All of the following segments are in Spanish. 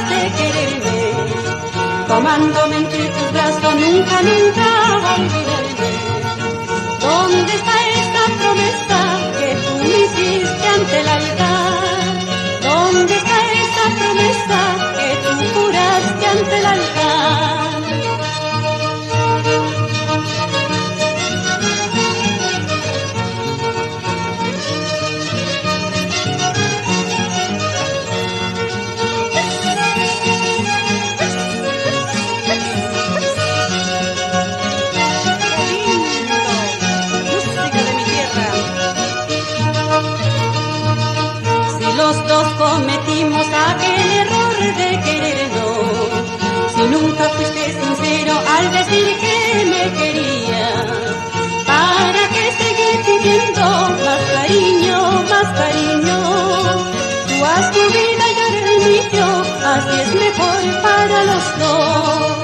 de quererme, tomándome entre tus brazos, nunca, nunca olvidarme. ¿Dónde está esa promesa que tú me hiciste ante el altar? ¿Dónde está esa promesa que tú juraste ante el altar? Cometimos aquel error de querernos, si nunca fuiste sincero al decir que me querías, ¿para qué seguir pidiendo más cariño, más cariño? Tú haz tu vida y haré el mío, así es mejor para los dos.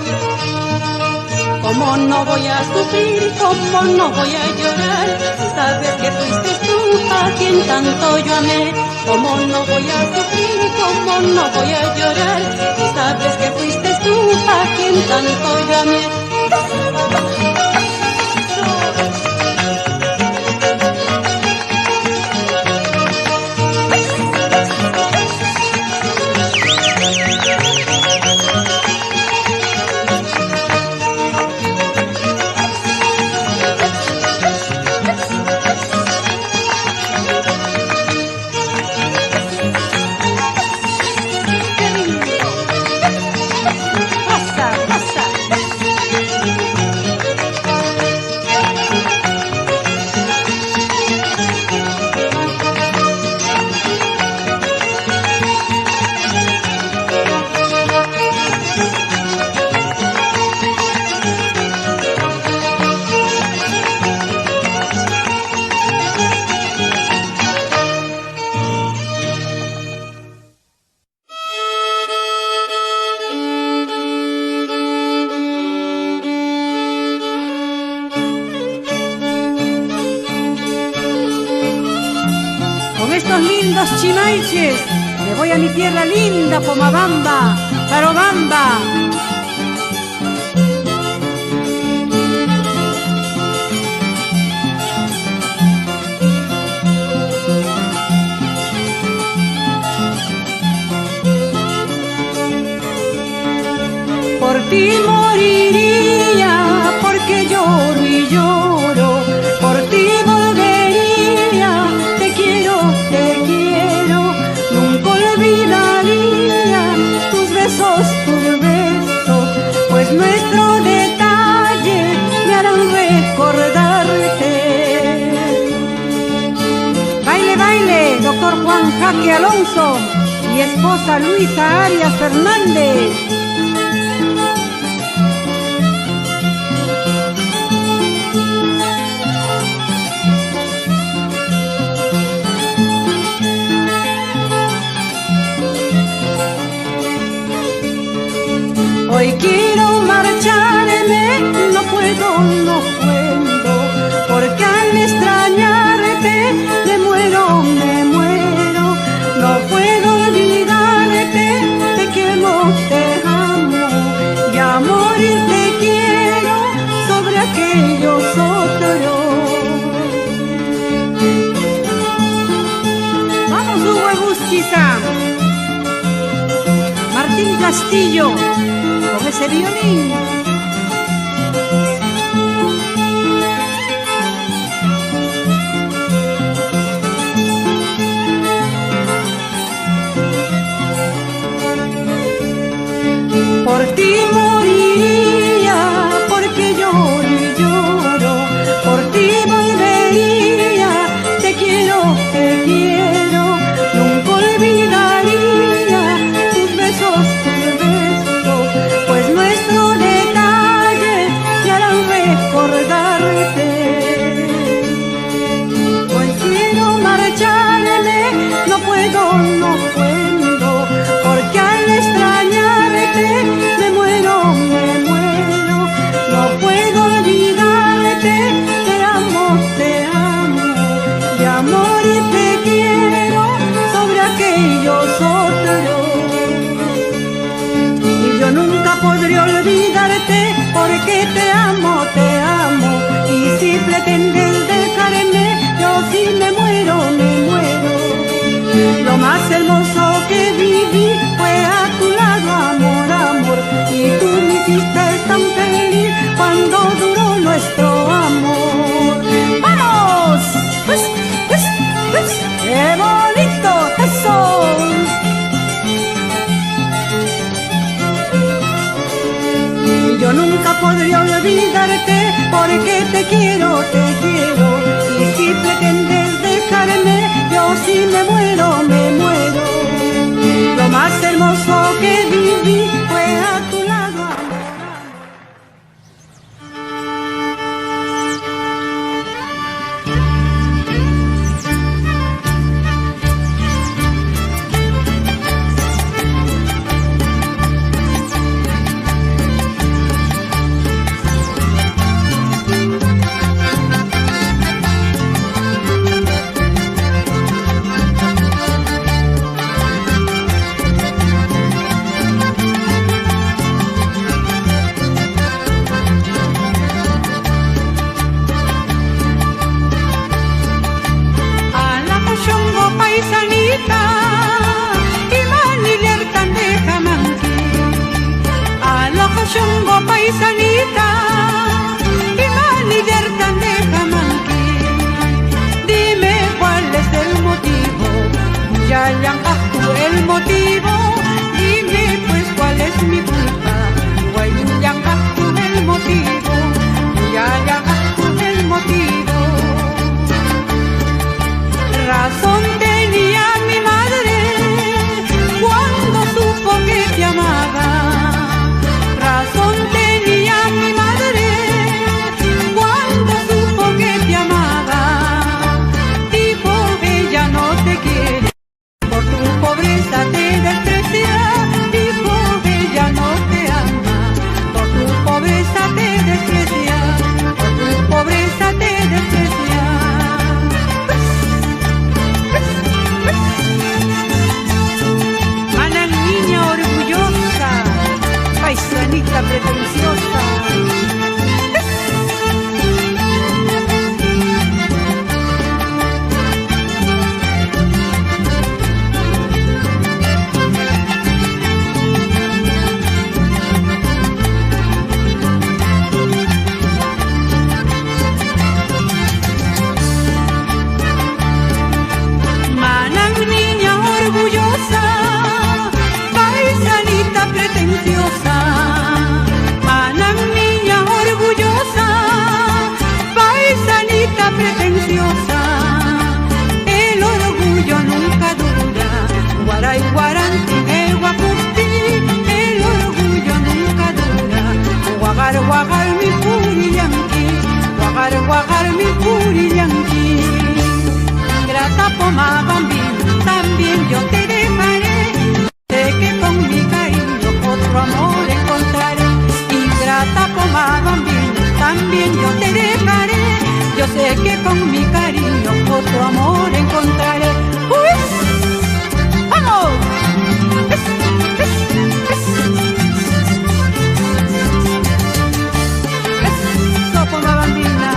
¿Cómo no voy a sufrir, cómo no voy a llorar, si sabes que fuiste tú a quien tanto yo amé? ¿Cómo no voy a sufrir, cómo no voy a llorar, si sabes que fuiste tú a quien tanto yo amé? Chimaiches, me voy a mi tierra linda, Pomabamba, Tarobamba. Por ti moriría, porque lloro y lloro, por ti volvería, te quiero, nunca olvidaría tus besos, pues nuestro detalle me harán recordarte. Baile, baile, doctor Juan Jaque Alonso y esposa Luisa Arias Fernández. Hoy quiero marcharme, no puedo, porque al extrañarte me muero, no puedo olvidarte, te quiero, te amo, y a morir te quiero sobre aquellos otros. Vamos, Hugo Egusquiza, Martín Castillo, con ese violín. Por ti moriría, porque lloro y lloro, por ti volvería, te quiero, nunca olvidaría tus besos, pues nuestro detalle me harán recordarte. Hoy quiero marcharme, no puedo, porque al extrañarte me muero, olvidarte porque te amo, y si pretendes dejarme, yo sí me muero, Lo más hermoso que viví fue a tu lado, amor, amor, y tú me hiciste tan feliz cuando duró nuestro amor. ¡Vamos! ¡Pues! ¡Qué bonito eso! Yo nunca podría olvidarte porque te quiero, y si pretendes dejarme, yo sí me muero, Lo más hermoso que viví fue a tu lado, amor. Chungo paisanita, y manager tan de Jamanqui. Dime cuál es el motivo, ya tú el motivo. Dime pues cuál es mi culpa, ya tú el motivo, ya tú el motivo. Razón tenía mi madre cuando supo que te amaba. Razón tenía mi madre cuando supo que te amaba. Dijo que ya no te quiere, por tu pobreza te desprecia. Dijo que ya no te ama, por tu pobreza te desprecia, por tu pobreza te desprecia. Ana niña orgullosa, paisanita pretenciosa. Manang niña orgullosa, paisanita pretenciosa. Manang niña orgullosa, paisanita pretenciosa. El orgullo nunca dura, guaray guaranti guapusti. El orgullo nunca dura, guagar guagar mi purillanqui, guagar mi purillanqui. Grata poma bambina, también yo te dejaré. Sé que con mi cariño otro amor encontraré. Ingrata poma bambina, también yo te dejaré. Yo sé que con mi cariño otro amor encontraré. ¡Vamos! Eso, poma bambina.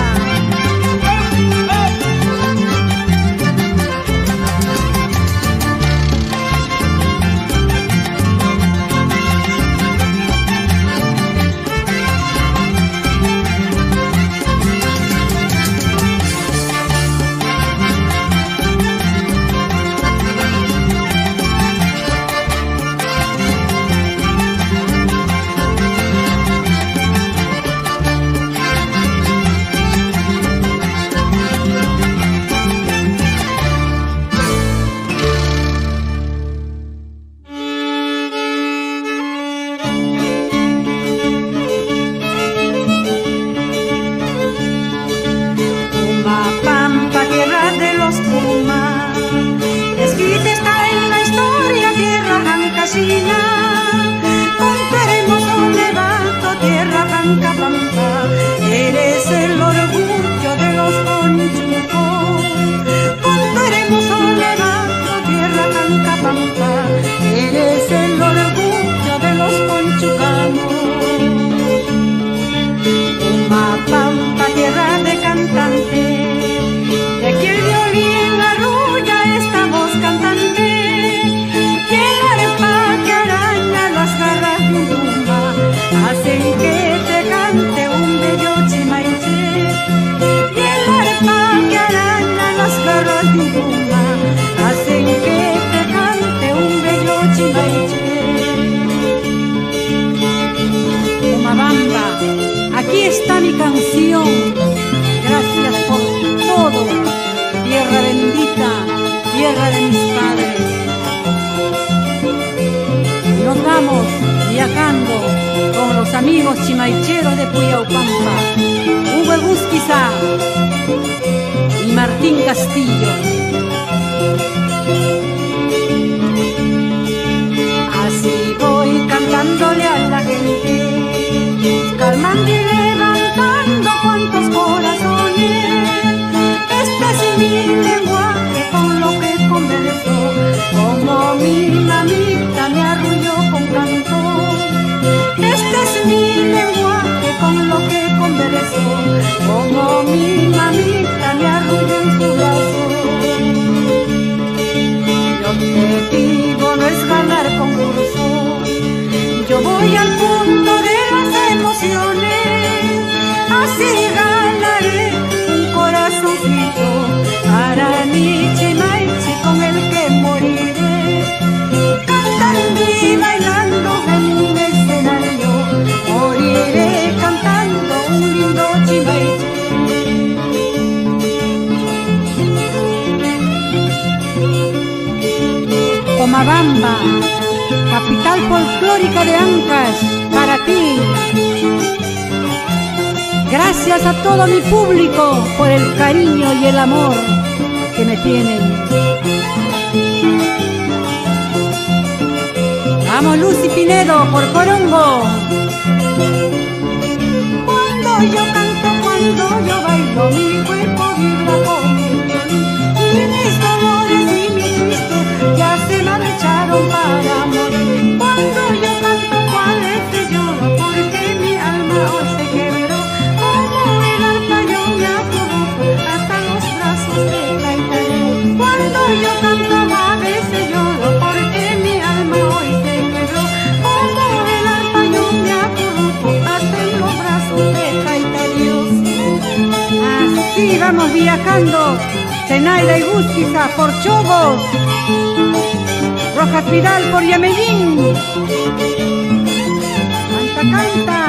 aquí está mi canción. Gracias por todo, tierra bendita, tierra de mis padres. Y nos vamos viajando con los amigos chimaicheros de Puyaucampa, Hugo Egusquiza y Martín Castillo. Así voy cantándole a la gente, calmando y levantando cuantos corazones. Este es mi lenguaje con lo que converso, como mi mamita me arrulló con canto. Este es mi lenguaje con lo que converso, como mi mamita me arrulló en su brazo. Lo que vivo no es ganar concurso, yo voy al punto de las emociones. Así ganaré un corazoncito para mi chimaiche con el que moriré. Cantando y bailando en un escenario, moriré cantando un lindo chimaiche. Pomabamba, capital folclórica de Ancash, para ti. Gracias a todo mi público por el cariño y el amor que me tienen. Vamos Lucy Pinedo por Corongo. Cuando yo canto, cuando yo bailo, mi cuerpo vibra con mi violín. Y mis dolores y mis tristes ya se marcharon para morir. Cuando yo canto, cuál es lloro, porque mi alma hoy se quebró. Como el arpa yo me acurruco hasta los brazos de Caetano. Cuando yo canto, a veces lloro, porque mi alma hoy se quebró. Como el arpa yo me acurruco hasta en los brazos de Caetano. Así vamos viajando, Zenaida y Egusquiza por Chogos, Rojas Vidal por Yamellín, Canta Canta,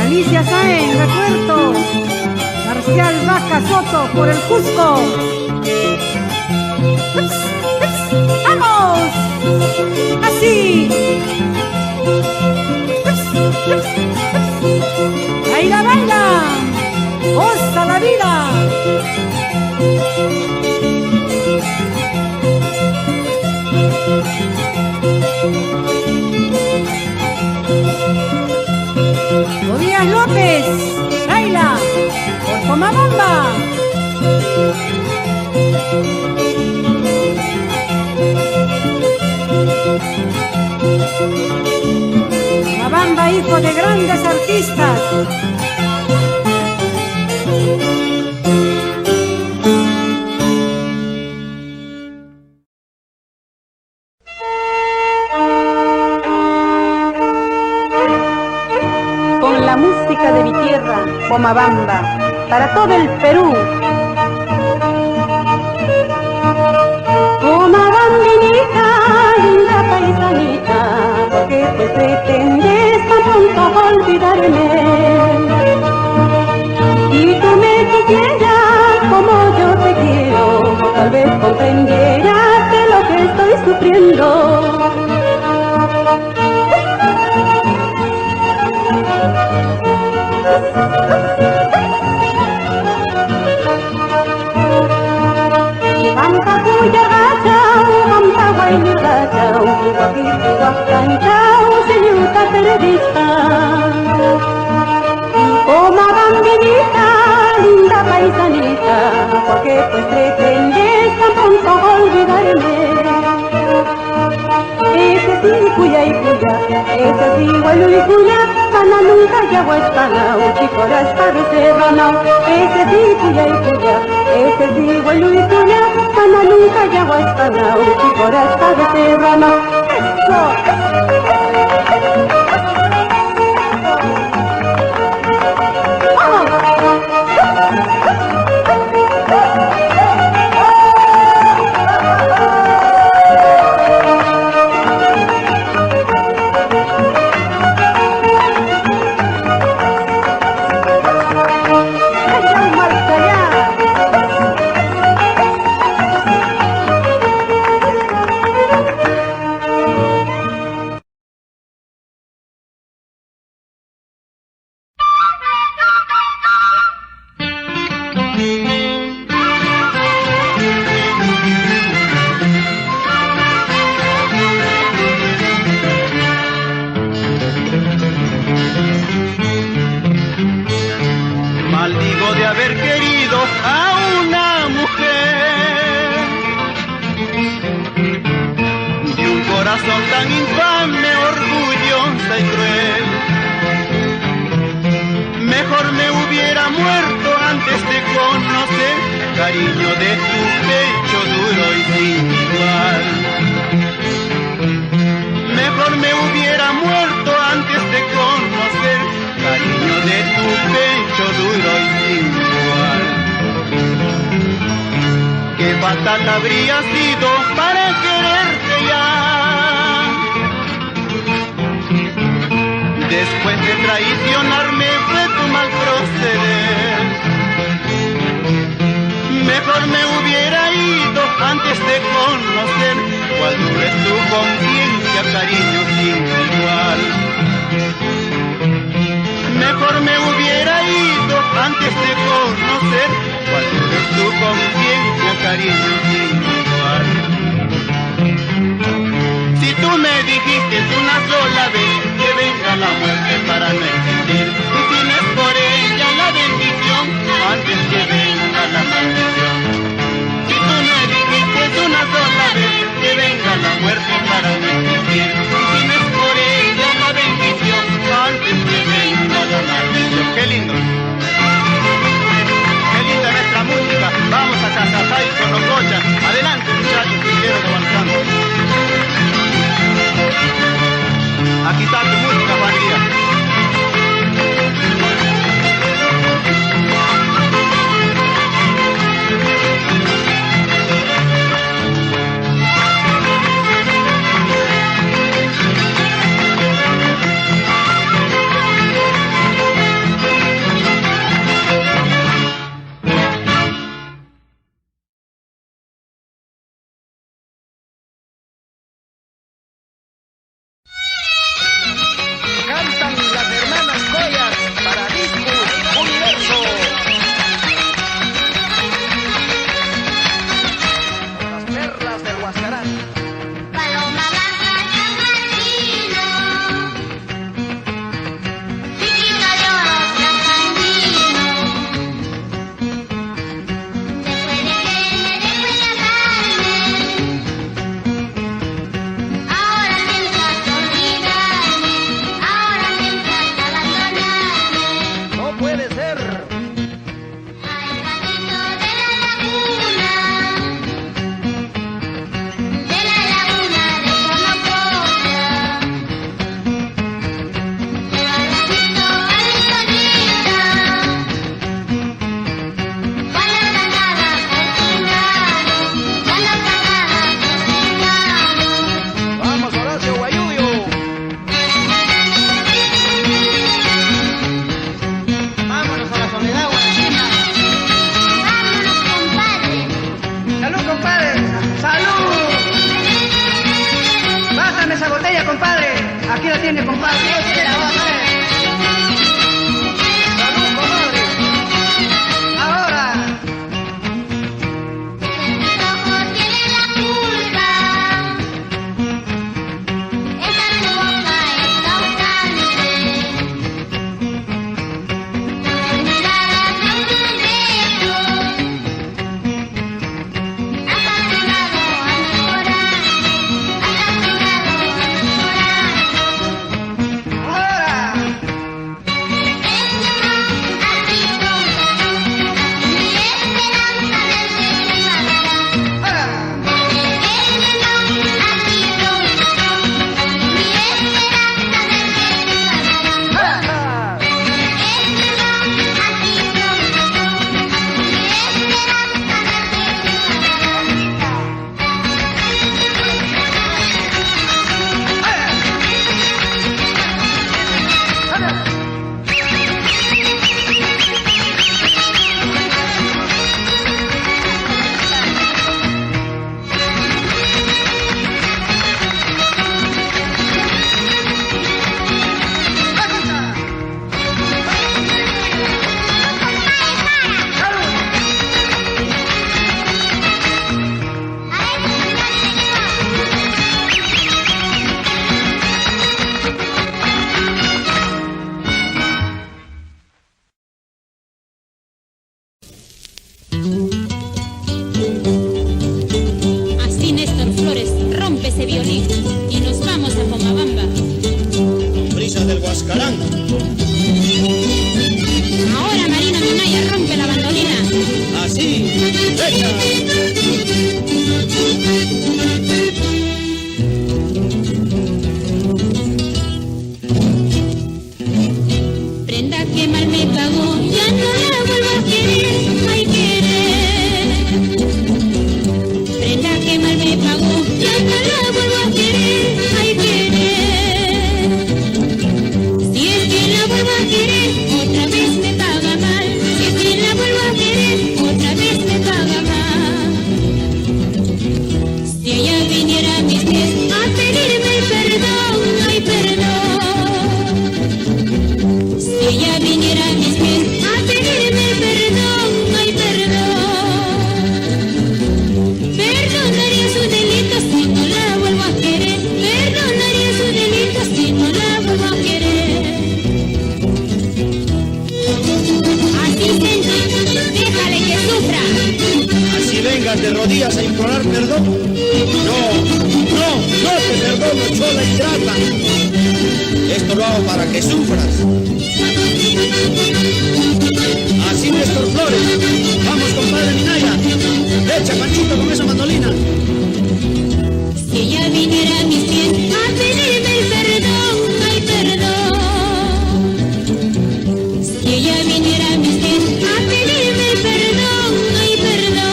Alicia Sáenz, Recuerdo, Marcial Vaca Soto por el Cusco. ¡Vamos! Así. Baila, baila, goza la vida. Díaz López, baila por Pomabamba. Pomabamba, hijo de grandes artistas. Música de mi tierra, Pomabamba, para todo el Perú. Pomabambinita, linda paisanita, ¿por qué te pretendes tan pronto olvidarme? Si tú me quisieras como yo te quiero, tal vez comprendieras de lo que estoy sufriendo. Pampa puya gachao, pampa guayni gachao, guapiti guacanchao, señuta periodista. Pomabambinita, linda paisanita, ¿por qué pues pretendes tan pronto olvidarme? Ese sí cuya y cuya, ese sí guaylu y cuya, pana nunca ya huespana, uchicoras pabecerrana. Ese sí cuya y cuya, ese sí guaylu y cuya, pana nunca ya huespana, uchicoras pabecerrana. infame, orgullosa y cruel. Mejor me hubiera muerto antes de conocer cariño de tu pecho duro y sin igual. Mejor me hubiera muerto antes de conocer cariño de tu pecho duro y sin igual. Qué fatal habría sido para quererte ya, después de traicionarme fue tu mal proceder. Mejor me hubiera ido antes de conocer cuál es tu conciencia, cariño sin igual. Mejor me hubiera ido antes de conocer cuál es tu conciencia, cariño sin igual. Si tú me dijiste una sola vez que venga la muerte para no existir, tú tienes por ella la bendición antes que venga la maldición. Si tú me dijiste una sola vez que venga la muerte para no existir, tú tienes por ella la bendición antes que venga la maldición. ¡Qué lindo! ¡Qué linda nuestra música! Vamos a Casasay con los cochas. Adelante, muchachos, quiero avanzando. Aquí está tu música, María. Aquí la tiene, compadre. Salud, comadre. Ahora. Mis ojos tienen la culpa. Esa tu boca es causante. Tus miradas son un beso. Has aprendido a mejorar. Has aprendido a mejorar. rodillas a implorar perdón. No te perdono, chola ingrata. Esto lo hago para que sufras. Así, Néstor Flores. Vamos, compadre Minaya. Echa, Panchito, con esa mandolina. Si ella viniera a mis pies a pedirme el perdón, ay perdón. Si ella viniera a mis pies a pedirme el perdón, ay perdón.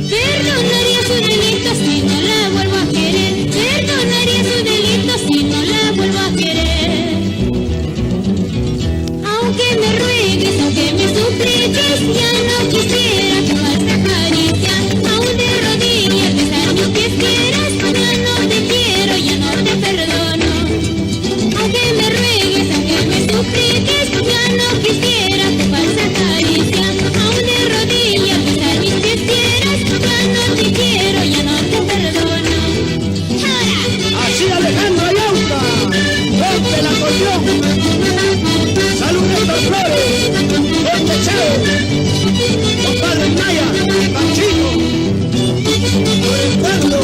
Perdonaría su delito si no la vuelvo a querer. Perdonaría su delito si no la vuelvo a querer. Aunque me ruegues, aunque me supliques, ya no quisiera tu falsa caricia. Aún de rodillas besar mis pies quieras, ya no te quiero, ya no te perdono. Aunque me ruegues, aunque me supliques, ya no quisiera tu falsa caricia. Aún de rodillas besar mis pies quieras, ya no te quiero, ya no te perdono. ¡Ahora! Así, Alejandro Ayauca. Ponte el acordeón. Salud, Néstor Flores. Ponte Cheo. Compadre Minaya. Panchito. Por el pueblo.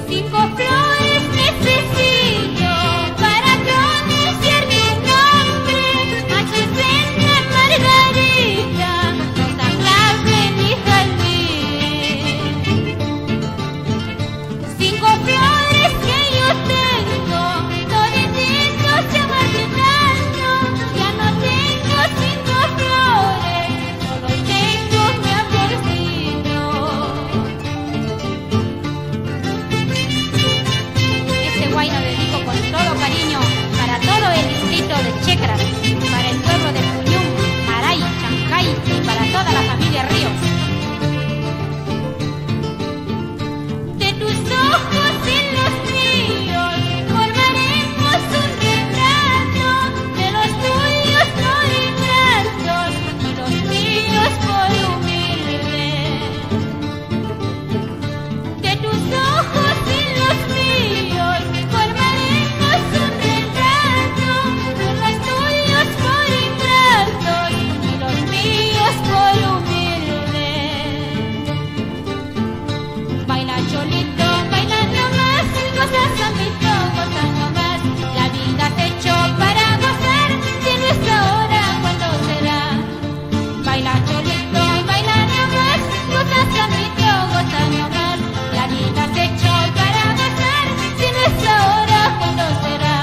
Cinco flores necesito para pronunciar mi nombre. Azucena, margarita, rosa clave y jazmín. Cinco flores que yo tengo, todititos se marchitando. Ya no tengo cinco flores, solo tengo mi amorcito. Este guay lo dedico con todo cariño para todo el distrito de Checras, para el pueblo de Puñum, Aray, Chancay y para toda la familia Ríos. De tus ojos y los míos formaremos un retrato, de los tuyos por ingratos y los míos por humildes. De tus ojos y los míos formaremos un retrato, de los tuyos por ingratos y los míos por humildes. Baila cholito, baila nomás, goza samito, goza nomás. La vida se echó para gozar, de nuestra hora cuando será. Baila cholito, baila nomás, goza samito, goza nomás. La vida se echó para gozar, de nuestra hora cuando será.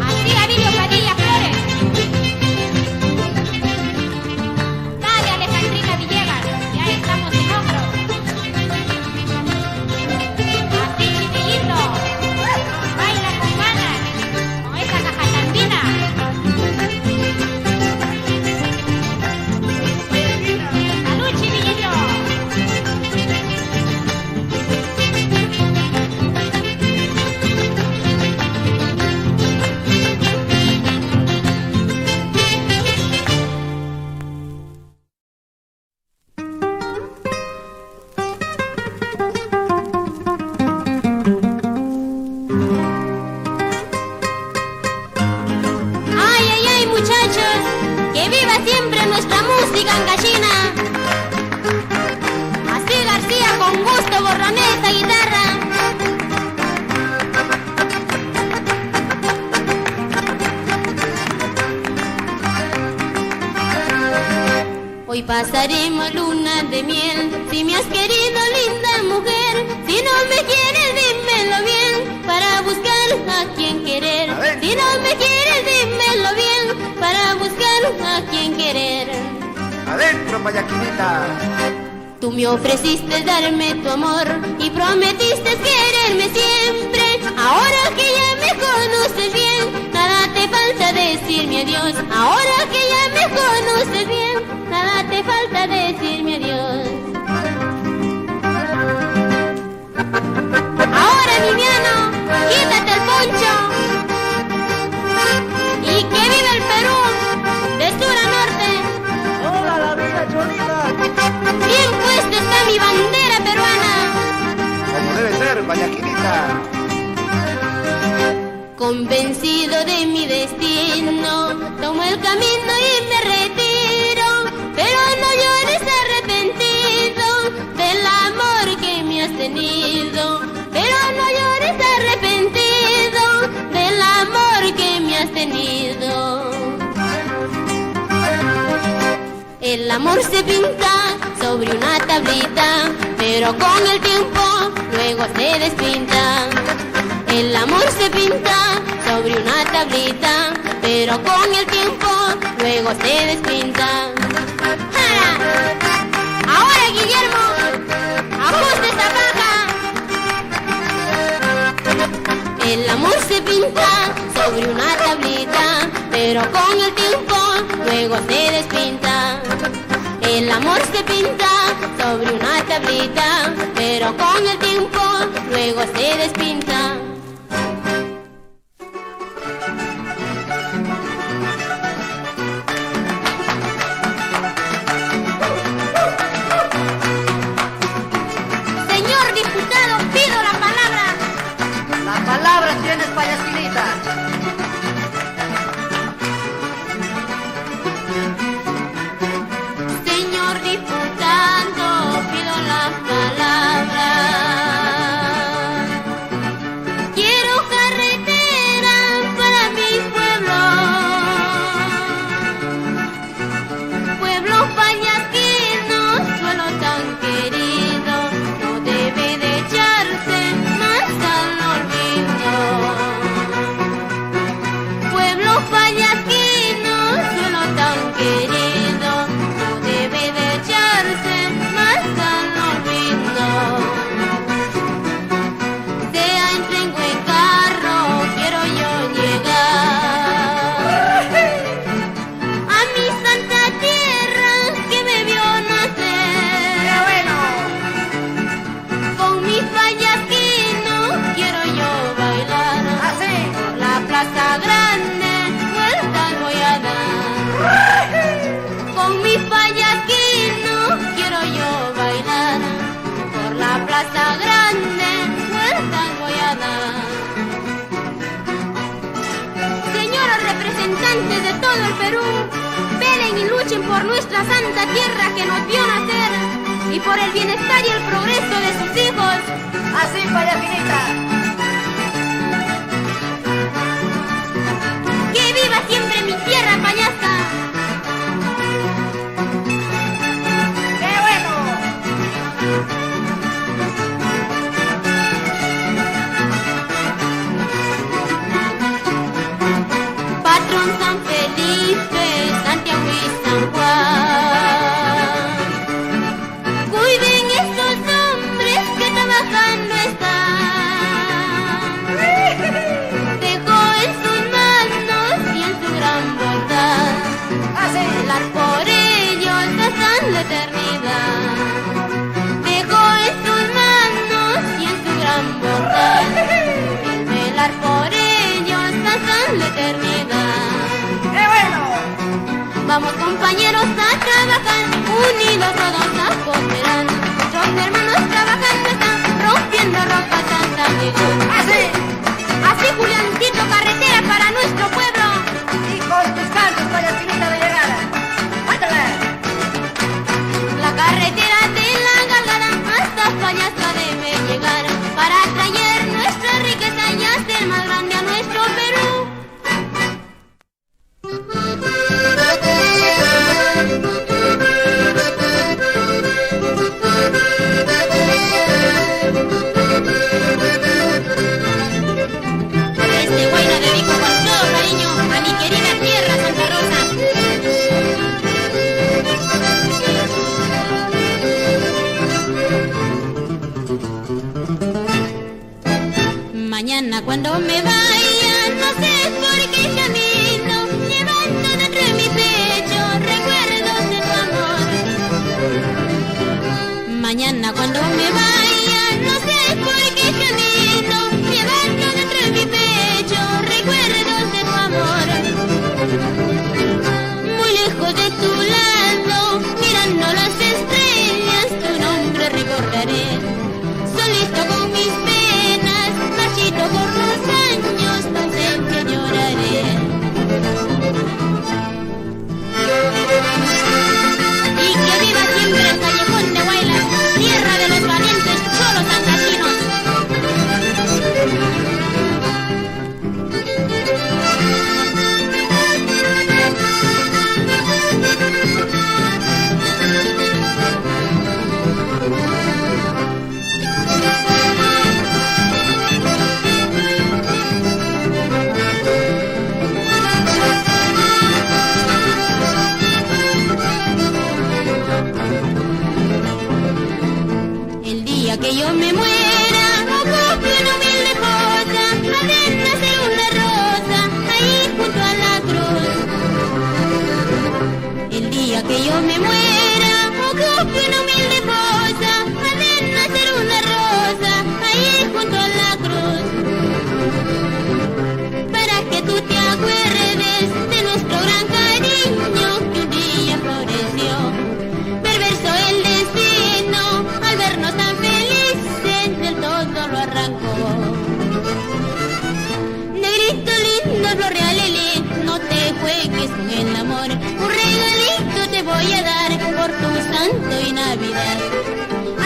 Así Gavilio Padilla Flores. Dale Alejandrina Villegas, ya estamos en hombros. Así Chivillito, baila con ganas, con esa cajatandina. Salud Chivillito. Ay, ay, ay, muchachos, que viva siempre nuestra música en gallina. Así García con gusto borroné esta guitarra. Hoy pasaremos luna de miel, si me has querido linda mujer. Si no me quieres dímelo bien, para buscar a quien querer. Si no me quieres dímelo bien, para buscar a quien querer. Payaquinita. Tú me ofreciste darme tu amor y prometiste quererme siempre. Ahora que ya me conoces bien, nada te falta decirme adiós. Ahora que ya me conoces bien, nada te falta decirme adiós. Ahora, Viviano, quítate el poncho y que viva el Perú, de sur a norte. ¡Hola la vida, Cholita! Bien puesta está mi bandera peruana. Como debe ser, Payaquinita. Convencido de mi destino, tomo el camino y me retiro. Pero no llores arrepentido del amor que me has tenido. Pero no llores arrepentido del amor que me has tenido. El amor se pinta sobre una tablita, pero con el tiempo luego se despinta. El amor se pinta sobre una tablita, pero con el tiempo luego se despinta. ¡Ja! Ahora, Guillermo, ajuste esa paja. El amor se pinta sobre una tablita, pero con el tiempo luego se despinta. El amor se pinta sobre una tablita, pero con el tiempo luego se despinta. Señor diputado, pido la palabra. La palabra tienes, Payaquinita. Señor diputado, pido la palabra. Quiero carretera para mi pueblo. Pueblo payaquino, suelo tan querido, no debe de echarse más al olvido. Pueblo payaquino, suelo tan querido, no debe de echarse más al olvido. Sea en tren o en carro, quiero yo llegar a mi santa tierra que me vio nacer. ¡Qué bueno! Con mi payaquino quiero yo bailar. Así. Por la plaza grande vueltas voy a dar. Con mi payaquino quiero yo bailar. Por la plaza grande vueltas voy a dar. Señoras representantes de todo el Perú, velen y luchen por nuestra santa tierra que nos vio nacer y por el bienestar y el progreso de sus hijos. Así, Payaquinita. ¡Que viva siempre mi tierra payasca! ¡Qué bueno! Patrón San Felipe, Santiago y San Juan, cuiden estos hombres que trabajando están. Dejó en sus manos y en su gran bondad Así. velar por ellos hasta la eternidad. Dejó en sus manos y en su gran bondad el velar por ellos hasta la eternidad. ¡Qué bueno! Vamos compañeros a trabajar, unidos todos a cooperar. Nuestros hermanos trabajando están, rompiendo ropa tanta negra. Así. Así, Juliancito, carretera para nuestro pueblo. Y con tus cantos, Payaquinita, de llegada. ¡Ándale! La carretera de la Galgada hasta Payasca debe llegar para traer nuestra riqueza y hacer más grande a nuestro Perú. Mañana cuando me vaya, no sé por qué camino, llevando dentro de mi pecho recuerdos de tu amor. Mañana cuando me vaya, no sé por qué camino, llevando dentro de mi pecho recuerdos de tu amor. Muy lejos de tu lado, mirando las estrellas, tu nombre recordaré. Solito con mis penas, marchito por los años, tu ausencia lloraré. Y que viva siempre el callejón de Huaylas, tierra de los valientes cholos andachinos. El día que yo me muera, ocupe una humilde fosa, haré nacer una rosa, ahí junto a la cruz. El día que yo me muera, ocupe una humilde fosa, haré nacer una rosa, ahí junto a la cruz. Para que tú te acuerdes de nuestro gran cariño que un día floreció. Perverso el destino, al vernos tan felices, del todo lo arrancó. Negrito lindo, flor real, no te juegues con el amor. Un regalito te voy a dar por tu santo y Navidad.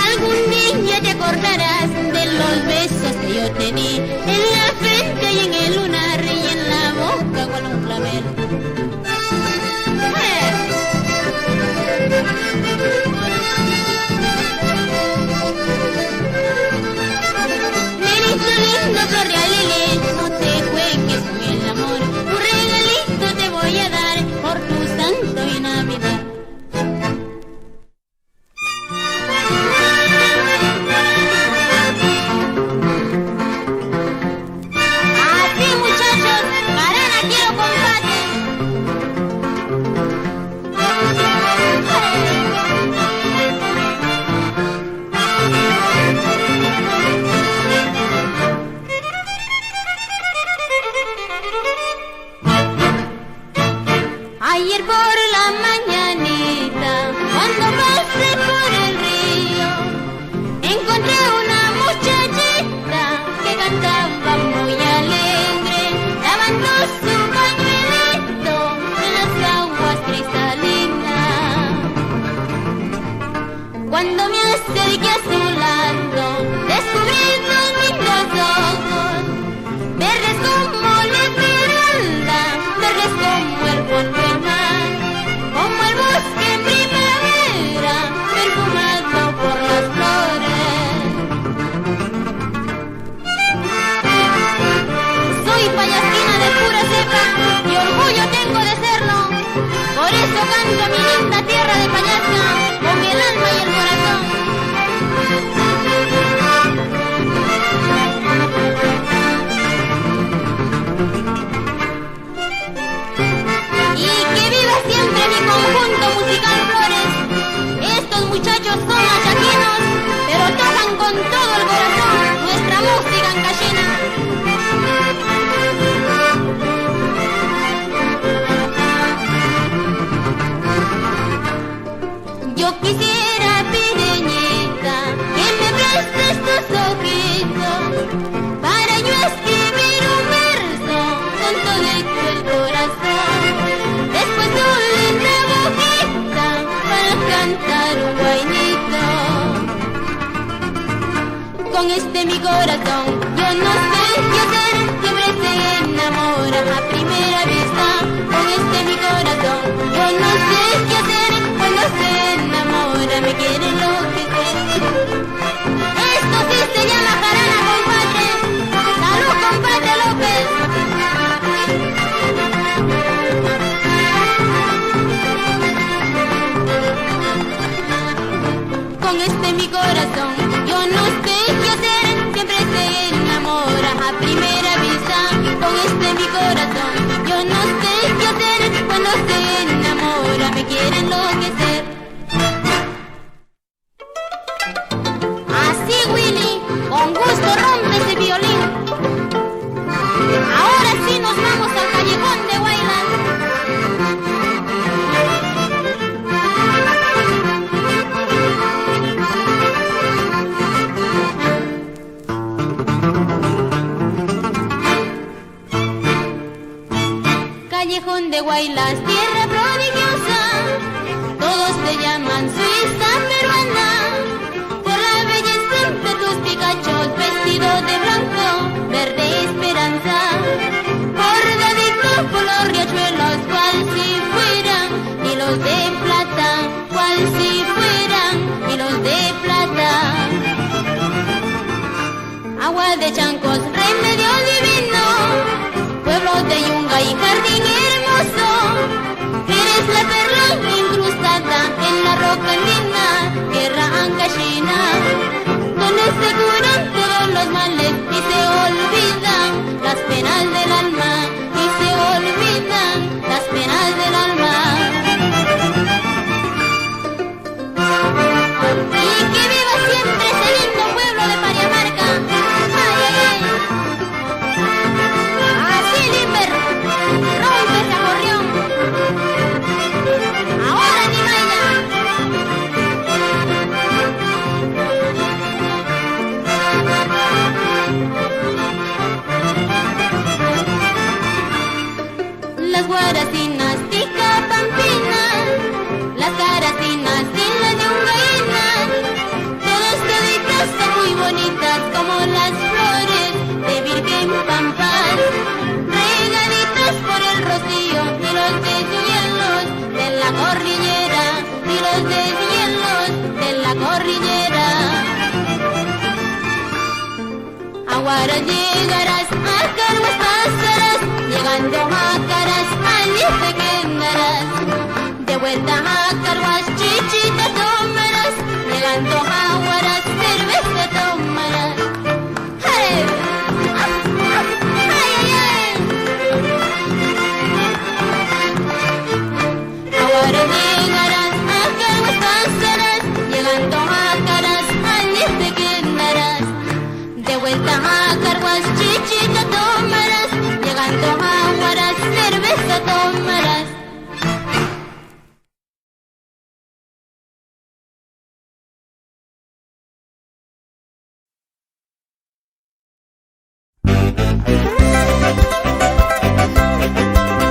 Algún día te acordarás de los besos que yo te di, en la frente y en el lunar y en la boca con un clavel. Negrito lindo, flor real, no te juegues con el amor. Un regalito te voy a dar por tu santo y Navidad. Así, muchachos, Marana quiero combate. Ayer por la mañanita, cuando pasé por el río, encontré una muchachita que cantaba muy alegre, lavando su pañuelito en las aguas cristalinas. Cuando me acerqué a su lado, descubrí dos lindos ojos, verdes como la esmeralda, verdes como el fondo del mar, como el bosque en primavera, perfumado por las flores. Soy payasquina de pura cepa y orgullo tengo de serlo. Por eso canto mi linda tierra de Payasca con el alma y el corazón. Y que viva siempre mi conjunto musical Flores. Estos muchachos son machaquinos, pero tocan con todo el corazón nuestra música ancashina. Yo quisiera, pequeñita, que me prestes tus ojitos para yo escribir un verso con todo el corazón. Después una linda boquita para cantar un guainito. Con este mi corazón yo no sé qué hacer, siempre se enamora a primera vista. Con este mi corazón yo no sé qué hacer, cuando se enamora me quiere enloquecer. Esto sí se llama jarana, compadre. Salud, compadre López. Con este mi corazón yo no sé qué hacer, siempre se enamora a primera vista. donde Guaylas, tierra prodigiosa, todos te llaman Suiza peruana, por la belleza de tus picachos, vestido de blanco, verde esperanza, bordadito por los riachuelos, cual si fueran hilos de plata, cual si fueran hilos de plata. Agua de Chancos, remedio divino, pueblo de Yunga y jardín hermoso, eres la perla incrustada en la roca andina, tierra ancashina, donde se curan todos los males y se olvidan las penas del alma, y se olvidan las penas del alma. Y que viva siempre ese lindo pueblo de Pariamarca. Ay, ay, ay. Así, Limber, rompe ese gorrión. Ahora, Nimaya. Las guaracinas, tica pampina, las caracinas y las yungaínas, todas toditas son muy bonitas como las flores de Virgen Pampas, regaditas por el rocío y los deshielos de la cordillera, y los deshielos de la cordillera. A Guaras llegarás, a Carguas pasarás, llegando a Caras, allí te quedarás. De vuelta a Carguas, chichita tomarás, llegando a Guaras, cerveza tomarás. ¡Ay! ¡Ay, ay, ay! A Guaras llegarás, a Carguas pasarás, llegando a Caras, allí te quedarás. De vuelta a Carguas, chichita tomarás, llegando a Guaras, cerveza tomarás.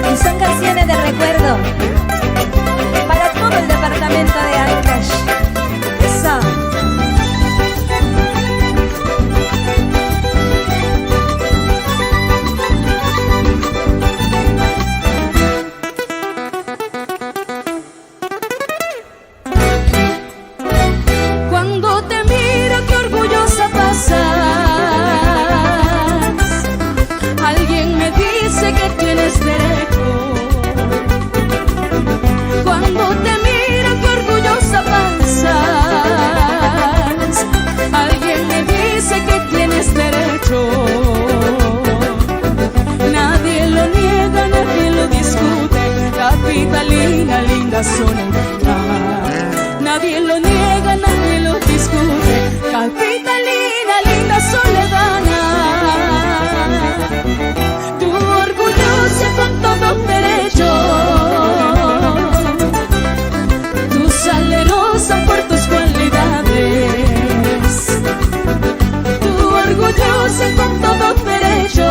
Y son canciones de recuerdo para todo el departamento de Ancash. Eso. Cuando te miro, qué orgullosa pasas. Alguien me dice que tienes derecho. Cuando te miro, qué orgullosa pasas. Alguien me dice que tienes derecho. Nadie lo niega, nadie lo discute. Capitalina, linda soledad. Nadie lo niega, nadie lo discute. Capitalina, linda soledad. Tú orgullosa con todo derecho. Tú salerosa por tus cualidades. Tú orgullosa con todo derecho.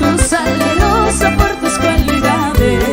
Tú salerosa por tus cualidades.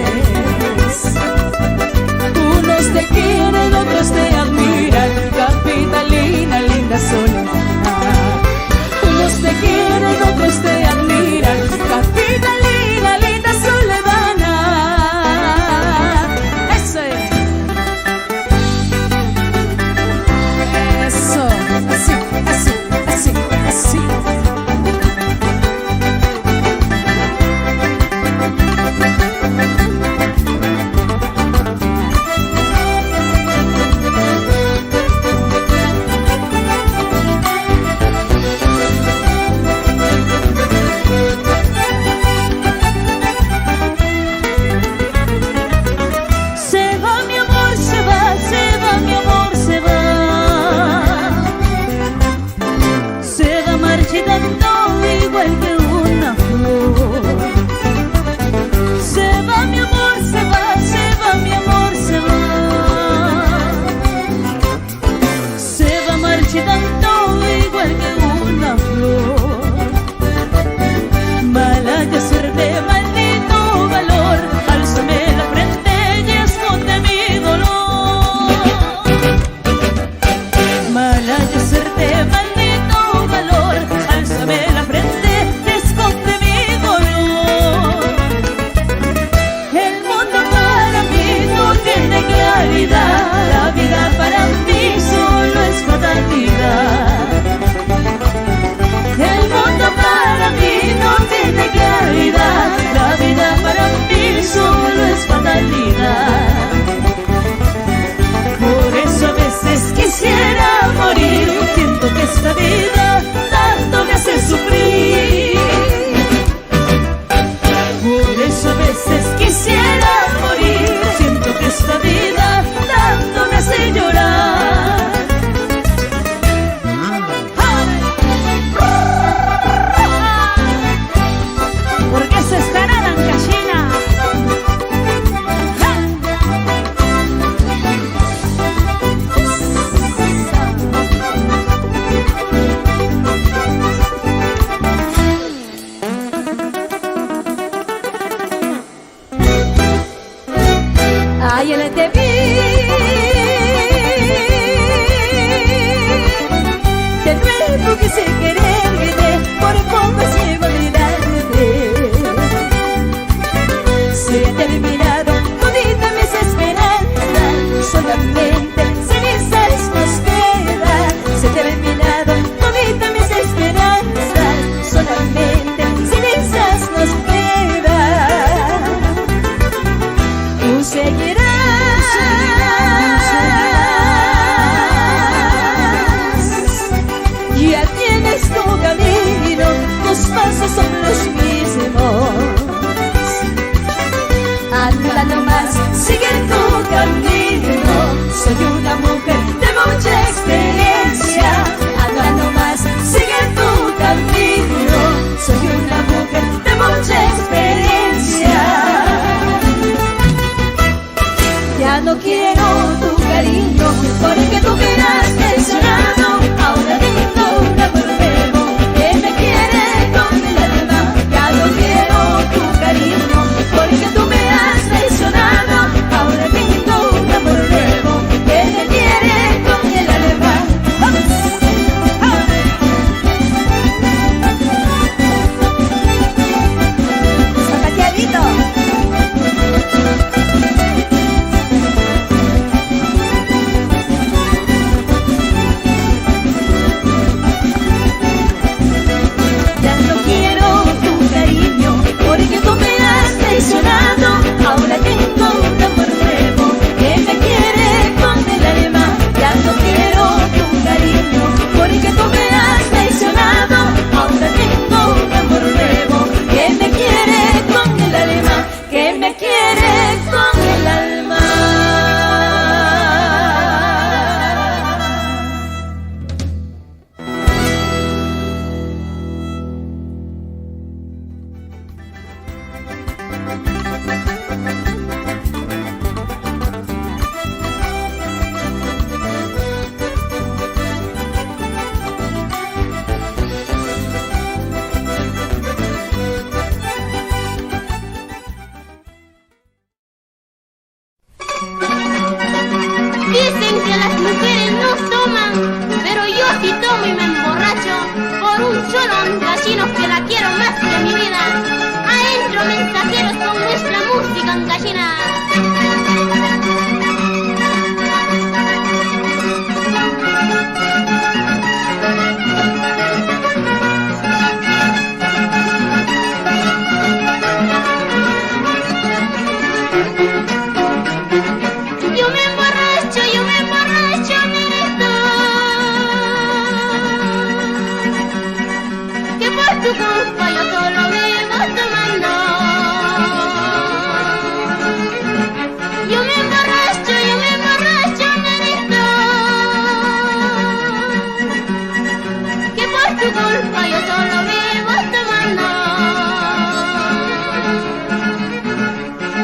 culpa, yo solo vivo tomando.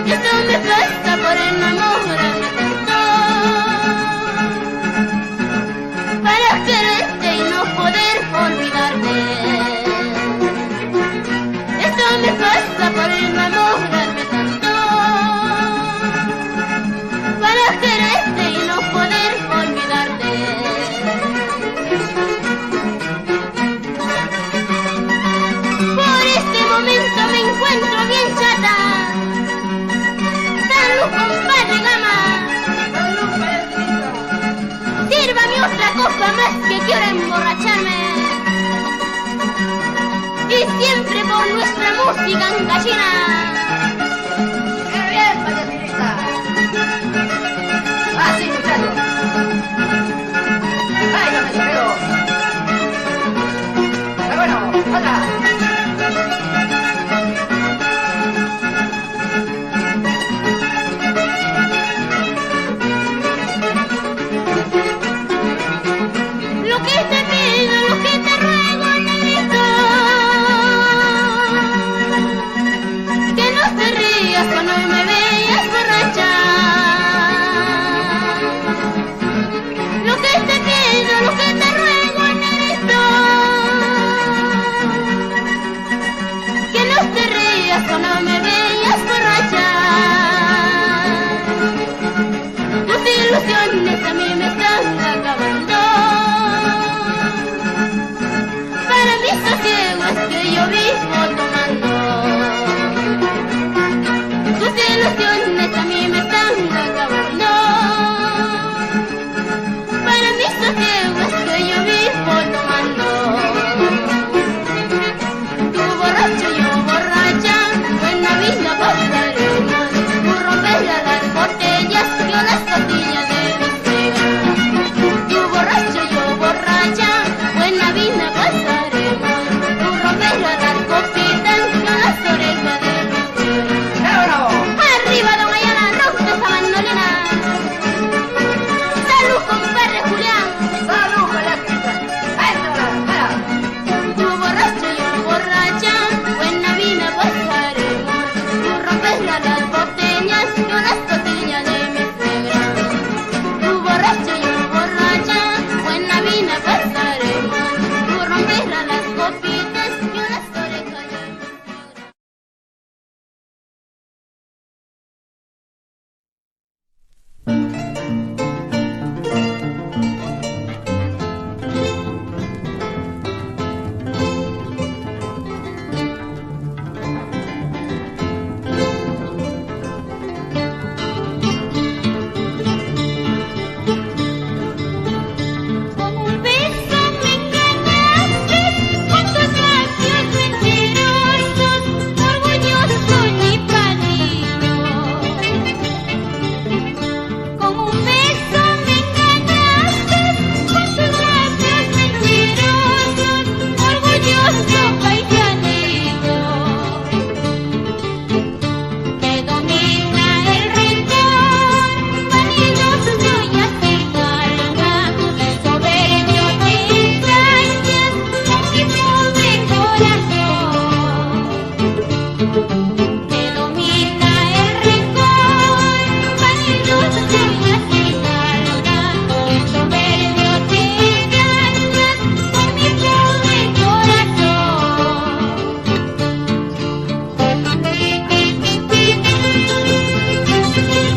Y esto me pasa por enamorarme tanto, para quererte y no poder olvidarte. Esto me pasa por enamorarme tanto, para quererte y no poder olvidarte. Por este momento me encuentro bien chata. Salud, compadre Gama. Sírvame otra copa más que quiero emborracharme. Y siempre por nuestra música en gallina. ¡Qué bien, payasinita! ¡Así, muchachos! ¡Ay, no me quedo! ¡Pero bueno, otra! Lo que te pido, lo que te ruego, negrito, que no te rías cuando me veas borracha. Lo que te pido, lo que te ruego, negrito, que no te rías cuando me veas borracha. Tus ilusiones a mí me están acabando. Para mí sosiego es que yo vivo tomando. Tus ilusiones a mí me están acabando. Para mí sosiego es que yo vivo tomando. Tú borracho, yo borracha, buena vida pasaremos. Tú rompes las botellas, yo las tortillas de mi suegra. Tú borracho, yo borracha, buena vida pasaremos. Tú rompes las copitas, yo las orejas de mi suegra. ¡Pero no! Arriba, don Ayala, rompe esa mandolina. Salud, compadre Julián. ¡Salud, payasinita! ¡Ay, no, para! Tú borracho, yo borracha, buena vida pasaremos. Tú rompes las botellas, yo las tortillas de mi suegra. Tú borracho, yo borracha, buena vida pasaremos. Tú rompes las copitas, yo las orejas de mi suegra. Con un beso me engañaste, con tus labios mentirosos, orgulloso ni padrino. Con un beso me engañaste, con tus labios mentirosos, orgulloso paisanito. Que domina el rencor, vanidoso y así carga, soberbio te engañas con mi pobre corazón. Que domina el rencor, vanidoso y así carga, soberbio te engañas con mi pobre corazón.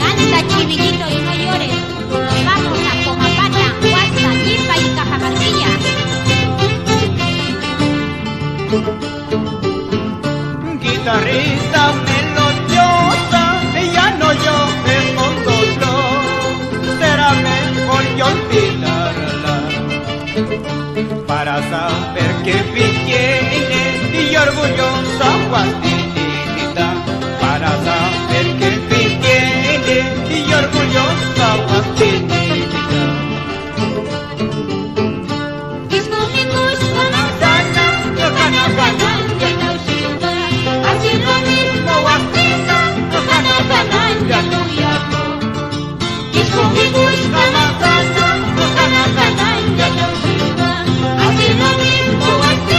Canta, chivinito, y no llores. Nos vamos a Comapata, Huasca, Yipa y Cajamarquilla. Guitarrita melodiosa, ya no llores con dolor, será mejor yo olvidarla, para saber que vi tiene y orgullosa Guatinita, para saber que vi tiene y orgullosa Guatinita. Disco mi gusto, Sana, yo gana, gana, ya no sigo. Así lo mismo, Huasquita, gana, gana, ya no llamo. Disco mi gusto, gana, gana, ya no sigo. Así lo mismo, Huasquita.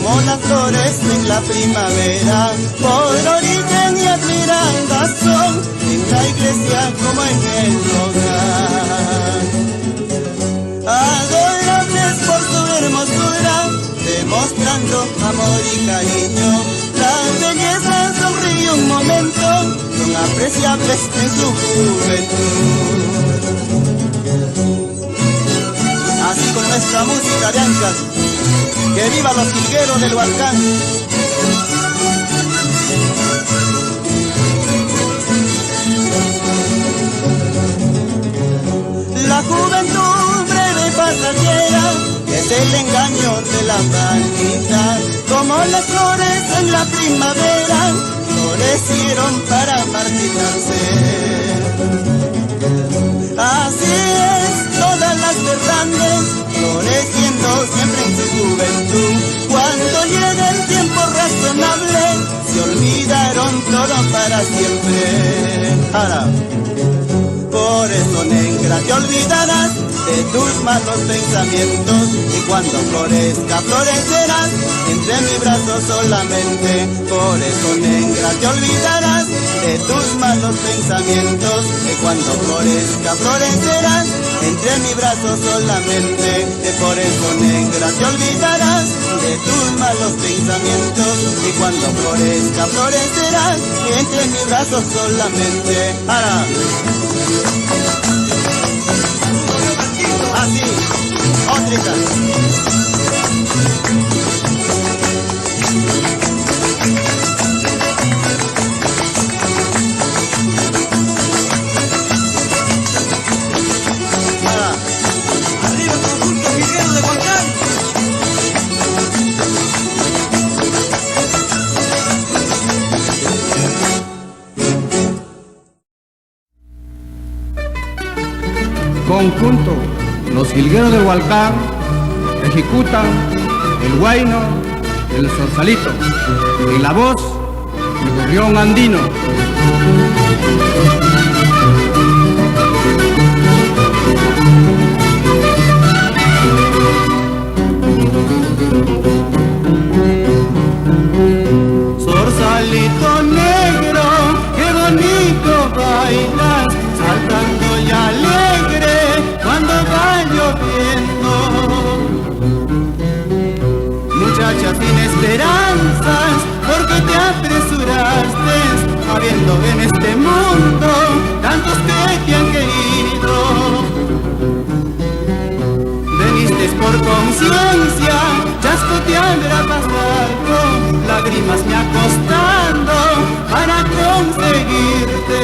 como las flores en la primavera, por origen y admiración, en la iglesia como en el hogar. Adorables por su hermosura, demostrando amor y cariño, la belleza sonríe un momento, son apreciables en su juventud. Así con nuestra música de ancas, que viva los jilgueros del Hualcán. La juventud breve y pasajera es el engaño de la vanidad, como las flores en la primavera florecieron para marchitarse. Así es, todas las errantes floreciendo siempre en su juventud. Cuando llega el tiempo razonable, se olvidaron todo para siempre. Ahora, por eso, negra, te olvidarás de tus malos pensamientos, y cuando florezca, florecerás entre mi brazo solamente. Por eso, negra, te olvidarás de tus malos pensamientos, y cuando florezca, florecerás entre mi brazo solamente. Por eso, negra, te olvidarás de tus malos pensamientos, y cuando florezca, florecerás entre mi brazo solamente. Ahora, así, otrita. Arriba conjunto jilguero de Hualcán. Conjunto Los Jilgueros de Hualcán ejecutan el huayno del Zorsalito, en la voz del gorrión andino. Zorsalito negro, qué bonito bailas, saltando y alegre cuando va lloviendo. Muchacha sin esperanzas, porque te apresuraste, habiendo en este mundo tantos que te han querido. Veniste por conciencia, chasco te habrá pasado, lágrimas me ha costado para conseguirte.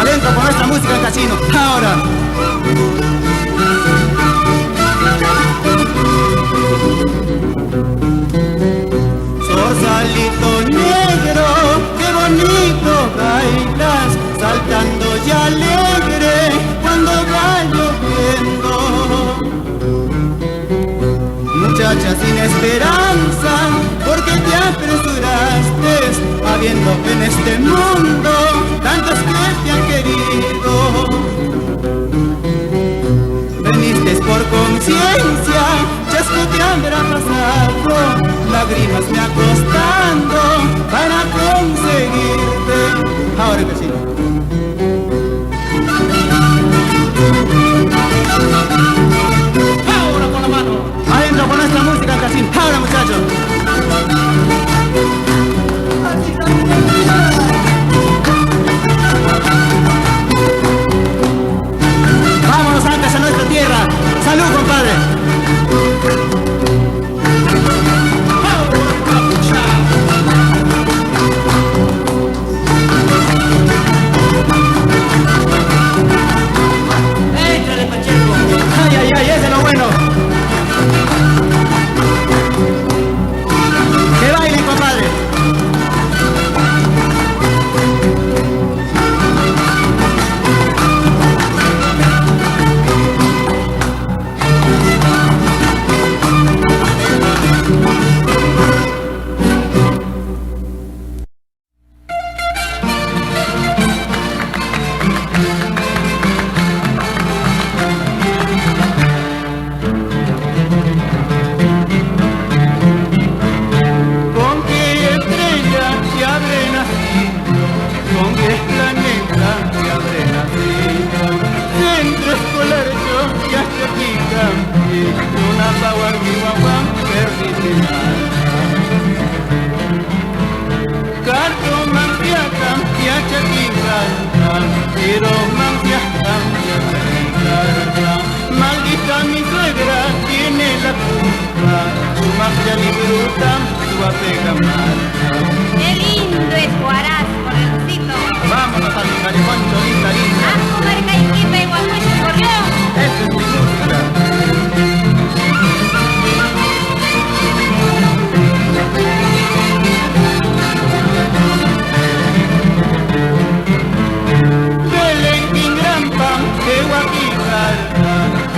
Adentro con esta música del casino, ahora. Zorsalito negro, qué bonito bailas, saltando y alegre cuando va lloviendo. Muchacha sin esperanza, porque te apresuraste, habiendo en este mundo tantos que te han querido. Veniste por conciencia, chasco te habrá pasado, lágrimas me ha costado para conseguirte. Ahora que sí. Ahora con la mano. Adentro con nuestra música casino. Ahora, muchachos. Vámonos antes a nuestra tierra. Salud, compadre. Échale, Pacheco. Ay, ay, ay, ese es lo bueno. Que va Guapegamar. Qué lindo es Huaraz, Corleoncito. Vámonos al callejón Cholita linda. A comer caiquita y guapuecho, Corleón. Esa es mi música.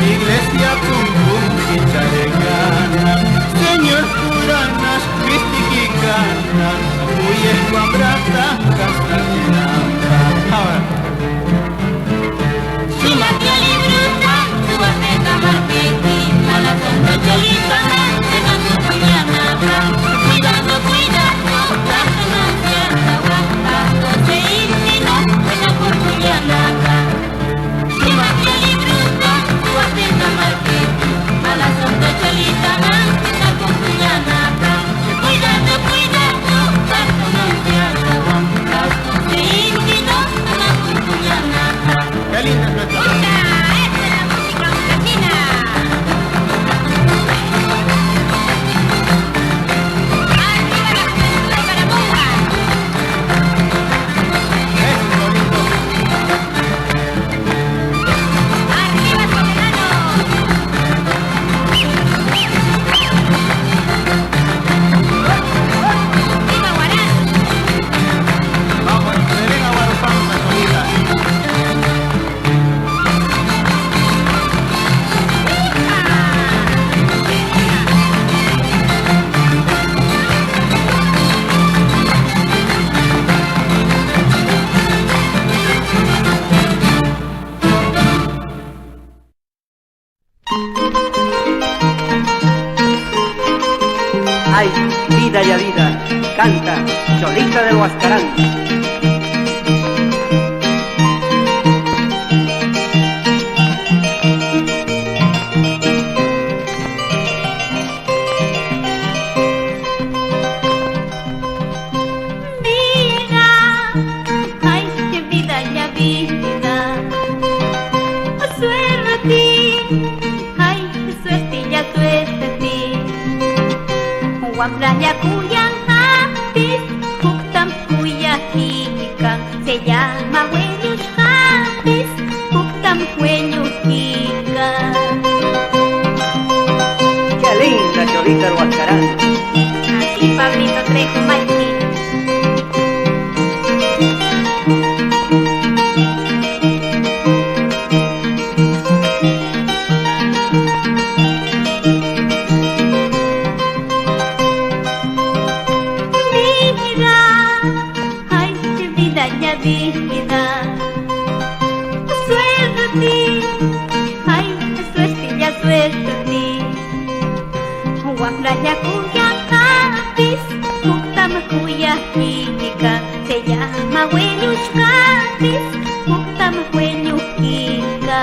Iglesia pum pum chicharegana, señor curanas, cristiquicana, huyes guambrata, castañanamba. Ahora. Chilate libruta, tu ateta marqueti, mala tonto cholita, te mando cuyanapa, cuidado, cuidado, tanto no cierta, tanto se íntimo, buena por cuyanapa. Chilate libruta, tu ateta marqueti, mala tonto cholita, te con cuyanapa, cuidado, cuidado, tanto no cierta, tanto se íntimo, buena por cuyanapa. Qué linda es nuestra ¡Esta es la música campesina! ¡Arriba la juventud de Carapunga! es bonito. ¡Arriba Soberano! ¡Viva Huaraz! Vamos, me ven a Guarupampa, Cholita. Ay, vida y vida, canta Cholita del Huascarán. Vida, ay, qué vida ya vida. Suerte, ay, suerte ya suerte. Guambraya cuyan hapis, puktam kuyahika. Se llama hueños hapis, puktam hueñuhika. Qué linda Cholita del Huascarán. Así Pablito Trejo, Mikey. Vida, ay, qué vida ya vida. Suerte, ay, suerte ya suerte. Guambraya cuyan hapis, puktam kuyahika. Se llama hueños hapis, puktam hueñuhika.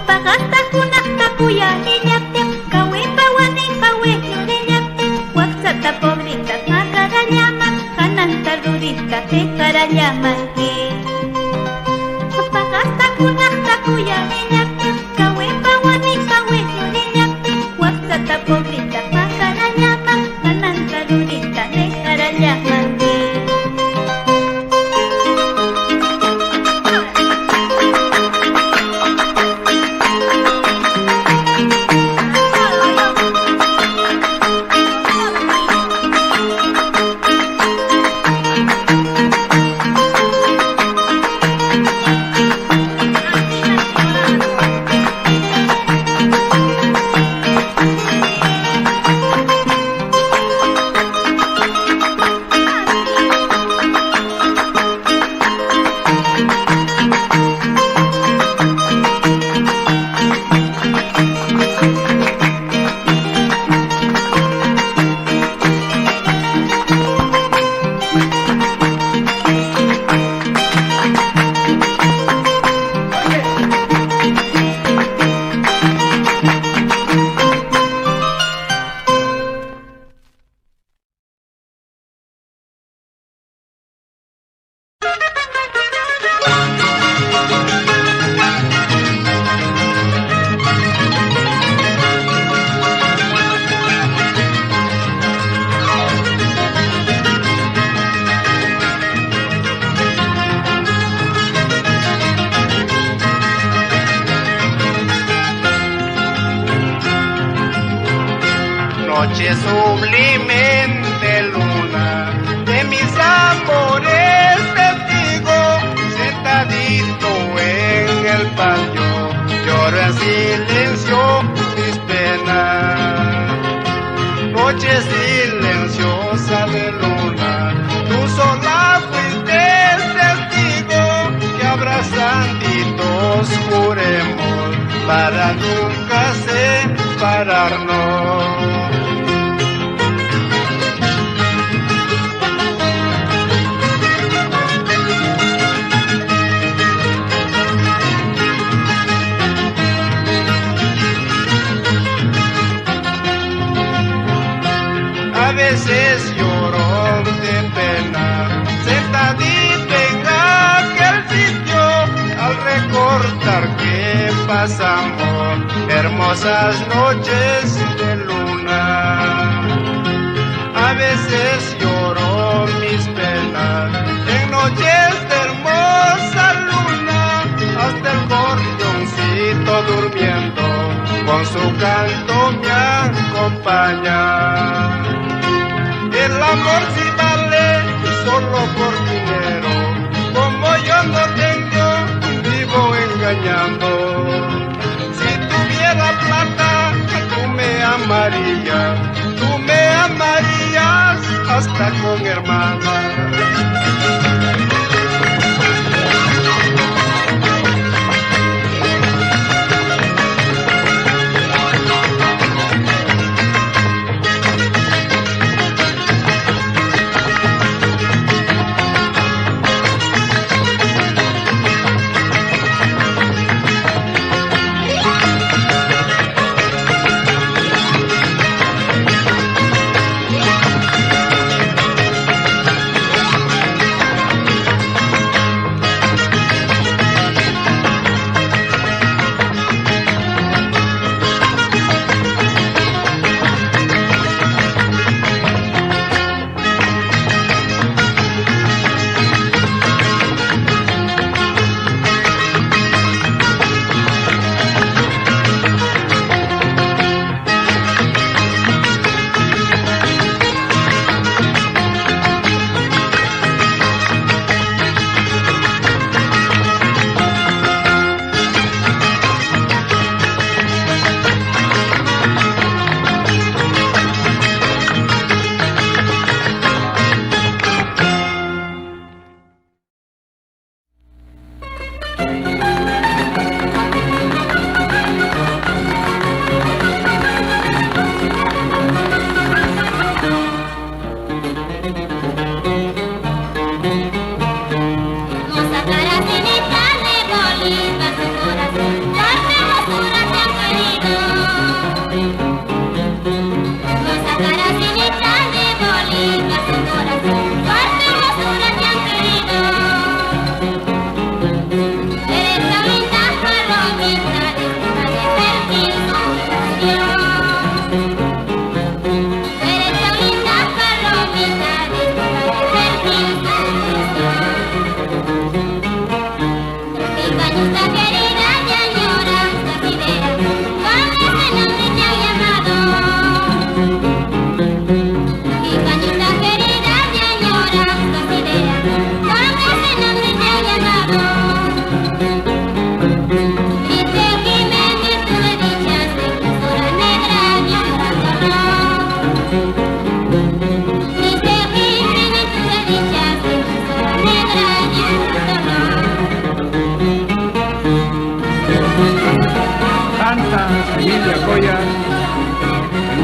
Pagasta kunakta kuya niñate, kawipa wanipa hueño niñate. Huaxata pobrita, macarayama, cananta rurita, te carayaman que. Pagasta kunakta kuya niñate, kawipa wanipa hueño niñate. Huaxata pobrita, macarayama, cananta rurita, te carayaman que. sublimemente luna, de mis amores testigo, sentadito en el patio, lloro en silencio mis penas. Noche silenciosa de luna, tú sola fuiste testigo, que abrazanditos juremos para nunca separarnos. A veces lloro de pena, sentadito en aquel sitio, al recordar que pasamos hermosas noches de luna. A veces lloro mis penas, en noches de hermosa luna, hasta el gorrioncito durmiendo, con su canto me acompaña. El amor si vale solo por dinero, como yo no tengo, vivo engañando. Si tuviera plata, tú me amarías hasta con hermana.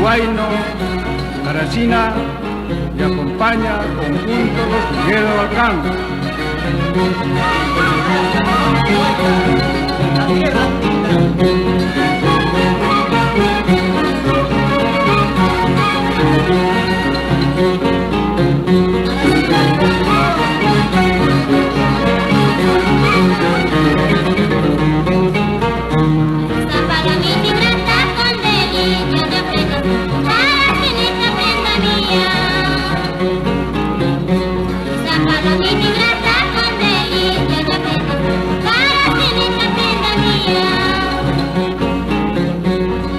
Huayno, Taracina y acompaña al conjunto Los Trigueros del Balcán.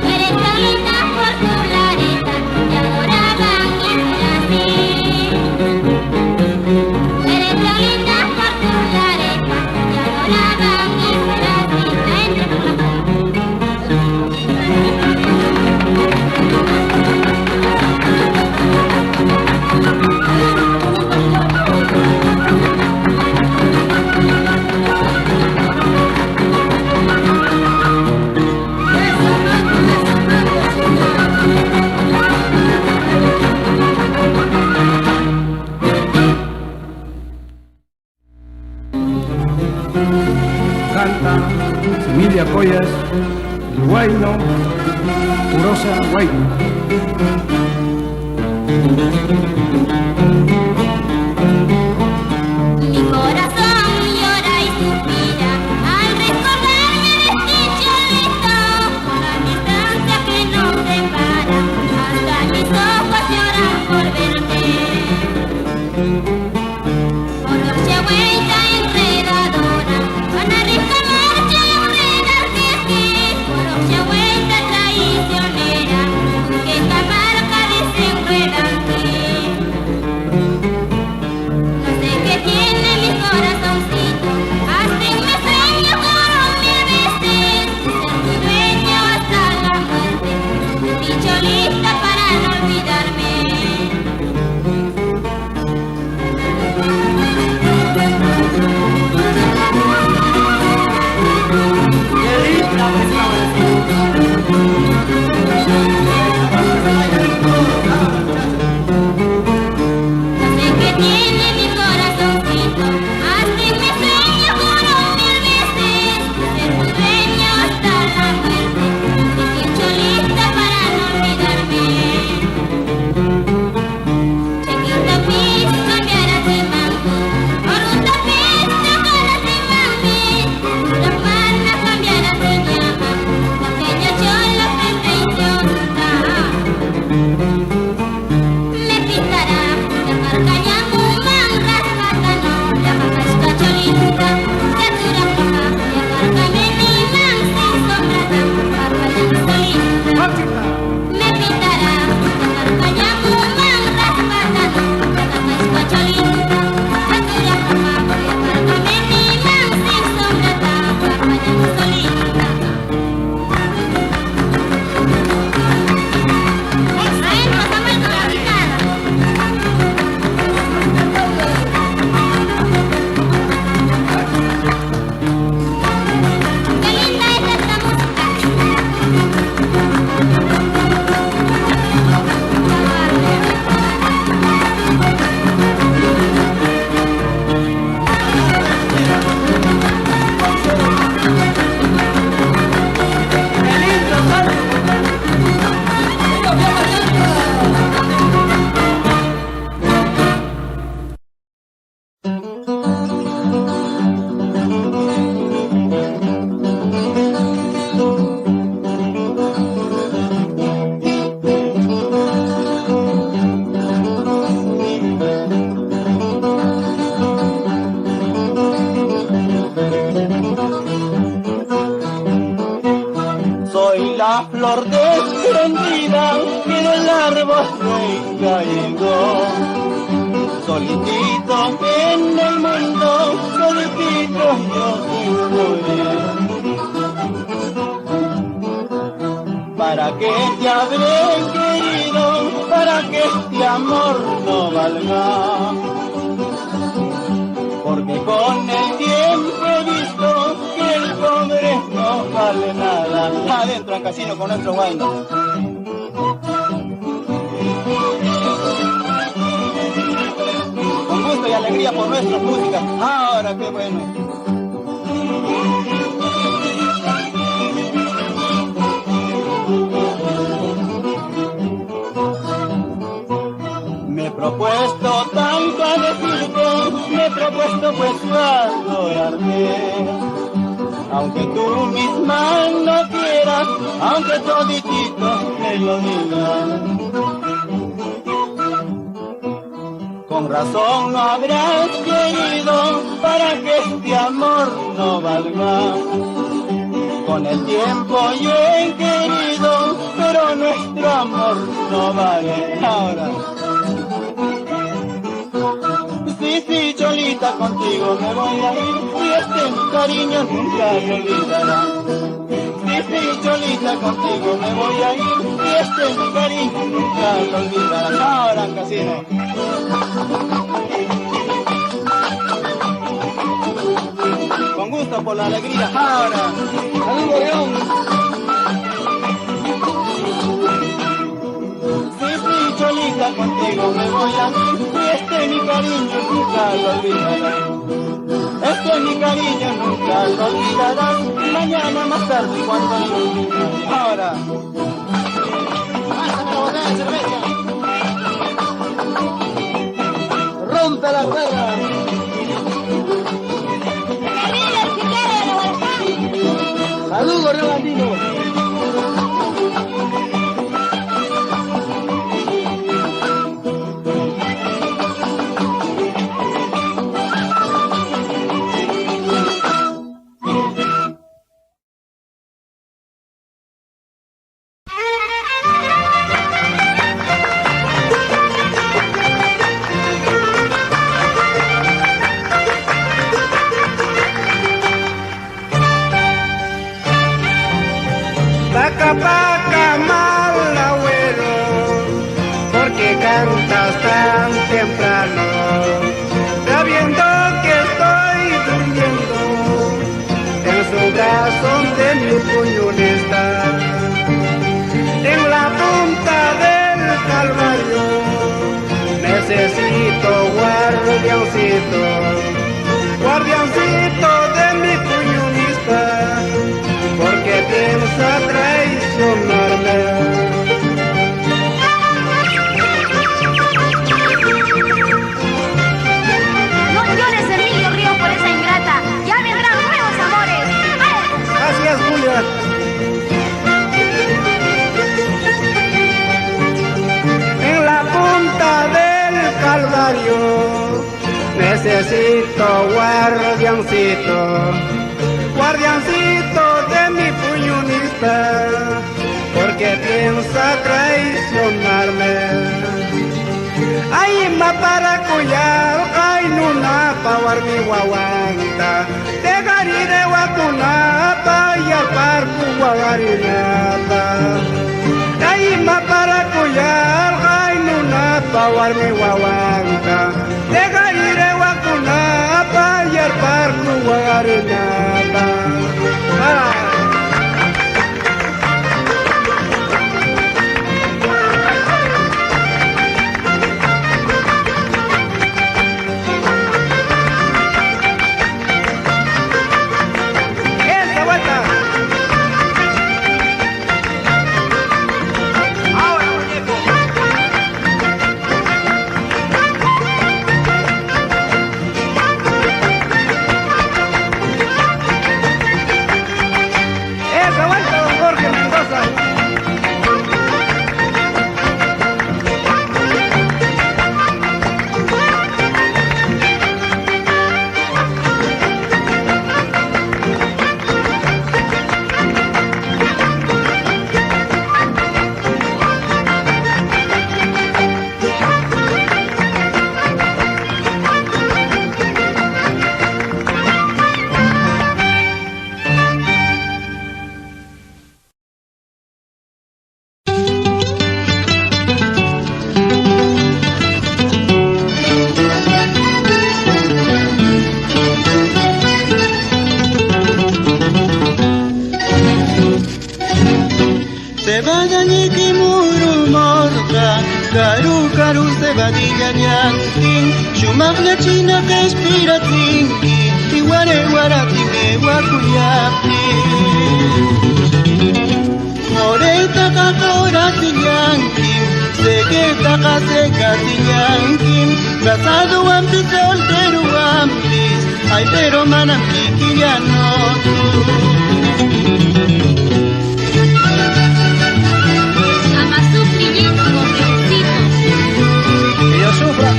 Eres tan linda por tu clareza, te adoro. familia Collas, el Huayno, Urosa Huayno. Mi corazón llora y suspira al recordarme de este cholito, con la distancia que nos separa, hasta mis ojos lloran por verte. Por noche vuelta enredadora, van a reclamarte enredas que por noche vuelta traicionera, que camarca desenredante. No sé qué tiene mi corazoncito, hasta en mis sueños lloro 1000 veces, ser tu dueño hasta la muerte, estoy cholita para no olvidarme. No sé qué tiene mi corazoncito, hasta en mis sueños lloro 1000 veces, ser tu dueño hasta la muerte, estoy cholita para no olvidarme. Chiquita pis, cambiarás de mango, oruta pis, cambiarás de mami, la pana cambiarás de llama, pequeña chola pretenciosa. Me pintará de marca yamuman, rascatano, de macasca cholita, de dura paja, de marca meniman, sin sombrata, barba ya solita. Me pintará de marca yamuman, rascatano, de macasca cholita, de dura paja, de marca meniman, sin sombrata, barba ya solita. Ahí nos ha vuelto la picada. Qué linda es esta música. Soy la flor desprendida que del árbol se cayó. Solitito en el mundo, solitito yo estoy. ¿Para qué te habré querido? ¿Para que este amor no valga? Porque con el tiempo he visto que el pobre no vale nada. Adentro al casino con nuestro Huayno. Con gusto y alegría por nuestra música. Ahora qué bueno. Me he propuesto tanto a decirte, me he propuesto pues adorarte. Aunque tú misma no quieras, aunque toditito me lo digas. Con razón no habrás querido para que este amor no valga. Con el tiempo yo he querido, pero nuestro amor no vale. Ahora sí, cholita, contigo me voy a ir y este cariño nunca me olvidará. Sí, cholita, contigo me voy a ir y este cariño nunca me olvidará. Ahora, casino. Con gusto por la alegría. Ahora, salud, León. Cholita, contigo me voy a ir y este mi cariño nunca lo olvidará. Sabes que mi cariño nunca lo olvidarás. Mañana más tarde cuando ahora. Pasa otra botella de cerveza. Rompe la rueda. Saludos, Río Andino. Paca, mal abuelo, porque cantas tan temprano, sabiendo que estoy durmiendo, en su brazo de mi puño está, en la punta del calvario, necesito guardiancito, guardiancito de mi puñonista, porque piensa traicionarme. No llores, Emilio Río, por esa ingrata. Ya vendrán nuevos amores. Así es, Julia. En la punta del calvario necesito guardiancito, guardiancito de mi puñonista, porque piensa traicionarme. Ay, maparacuyal, ay, nuna, pawar mi guaguanta, te garire guacunapa y al parco guagarinapa. Ay, maparacuyal, ay, nuna, pawar mi guaguanta, te garire guacunapa y al parco guagarinapa. Esa vuelta. Ahora, muñeco. Esa vuelta, don Jorge Mendoza. Se vaya ñiqui muru morga, caru caru se vadilla yankin, shumagna china que espira tinki, iguare guarati me guacuyapi. Moreta cacora yankin, se que taca seca yankin, casado ampi soltero ampis, ay pero manampi ya no tú. Que yo sufra.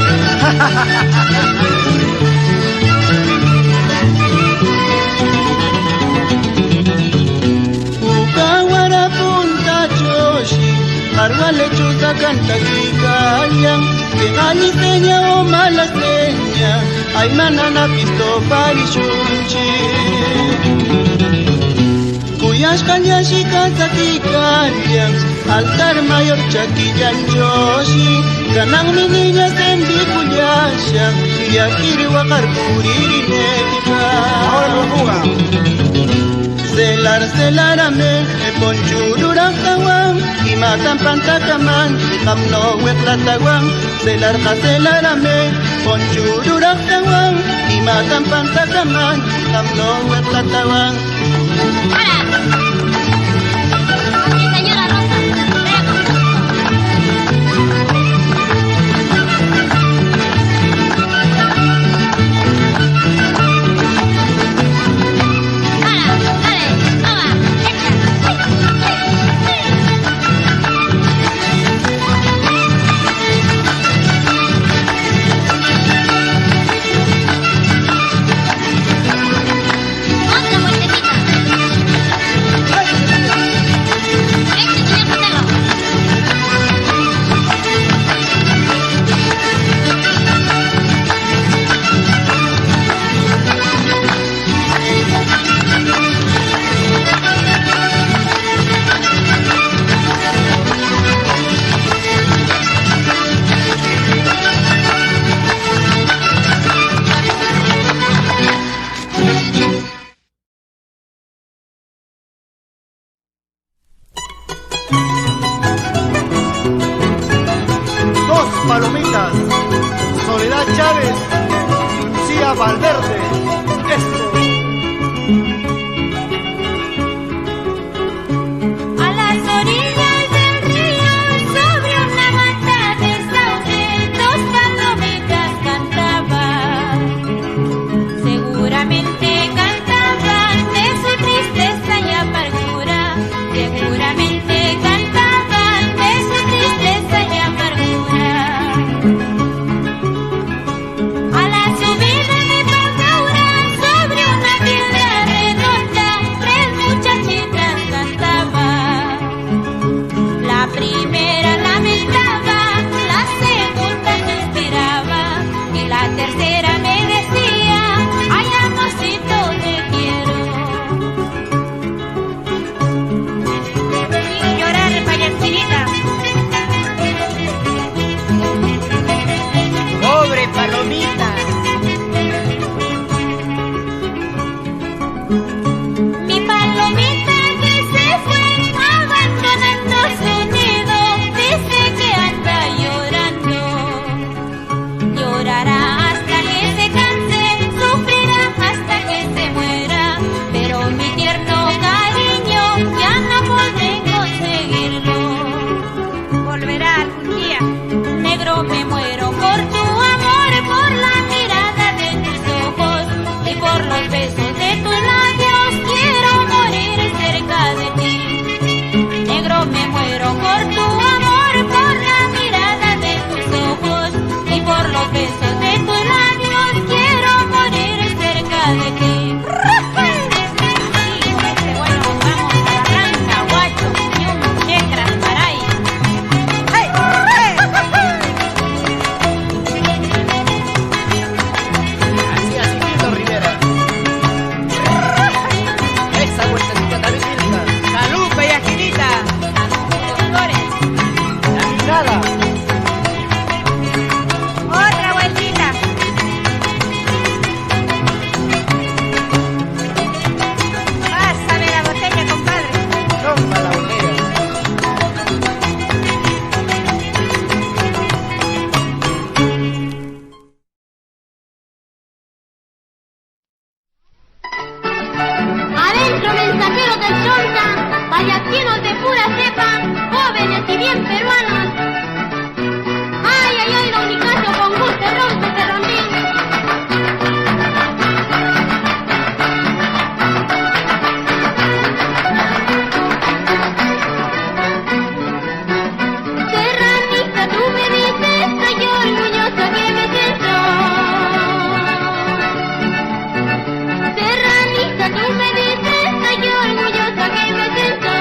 Ukawara punta choshi, arwa lechuza canta kikayan, que ani seña o mala seña, ay manana pisto parishunchi. Kuyas kanyashi kanta kikayan, altar mayor chaquillan choshi, ganang mi niña sendi kuyasha, yakiri wakar puriri nekika. Ahora lo juga. Celarame, ponchururatawan, y matan pantacaman, y no hueplatawan. Celarame, ponchururatawan, y matan pantacaman, y no hueplatawan. Aquí, señora Rosa. Palomitas, Soledad Chávez, Lucía Valverde. Esto. A las orillas del río, sobre una mata de sauce, dos palomitas cantaban. Seguramente cantaban de su tristeza y amargura. Seguramente cantaban de su tristeza y amargura. A la subida de Pacaura, sobre una piedra redonda, tres muchachitas cantaban. La primera lamentaba, la segunda suspiraba, y la tercera me decía: ay, amorcito, te quiero. Sin llorar, payasquinita. Pobre Palomita. Mi palomita que se fue abandonando su nido, dice que anda llorando. Llorará hasta que se canse, sufrirá hasta que se muera, pero mi tierno cariño ya no podré conseguirlo. Volverá algún día. Negro, me muero por tu amor, por la mirada de tus ojos y por los besos de tus labios. Quiero morir cerca de ti. Negro, me muero por tu amor, por la mirada de tus ojos y por los besos de tus labios. Quiero morir cerca de ti. Bueno, vamos a la blanca, guacho, y un negras para ahí. Así, Tito Rivera. Esa vueltecita también linda. Salud, payasquinita. Flores. La mirada. Otra vueltita. Pásame la botella, compadre. Rompa la botella. Adentro, mensajeros del Chonta, payasquinos de pura cepa, jóvenes y bien peruanos. Ay, ay, ay, don Nicasio, con gusto rompe ese rondín. Serranita, tú me dices, soy yo orgullosa que me siento. Serranita, tú me dices, soy yo orgullosa que me siento.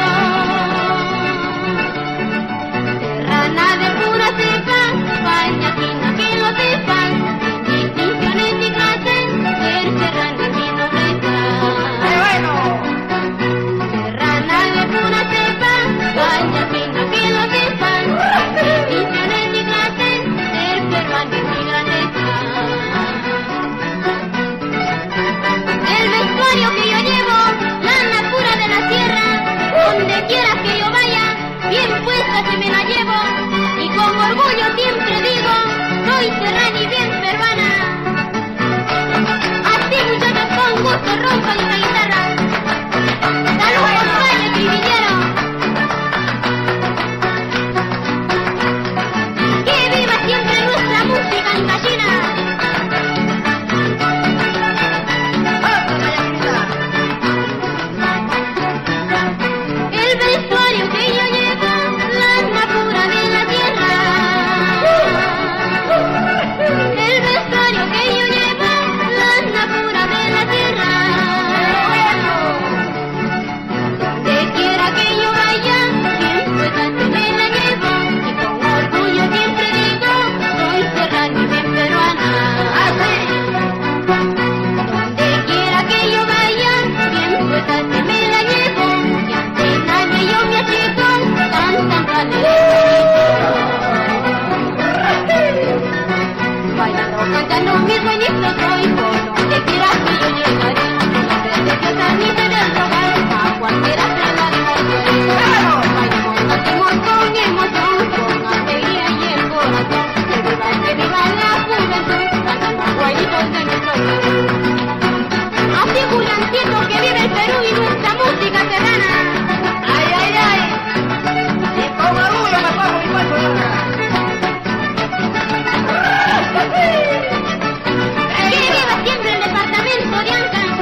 sueño soy, por donde quieras que yo llegaré. No te dejes ni tener rogar, a cualquiera se la dejaré. Bailemos, cantemos con emoción, con alegría y el corazón. Que viva la juventud, cantando guayitos de nuestro Perú. Así Juliancito que vive el Perú y nuestra música serrana. Ay, ay, ay. Y con orgullo me pongo mi cuerpo de otra. Que viva siempre el departamento de Ancash.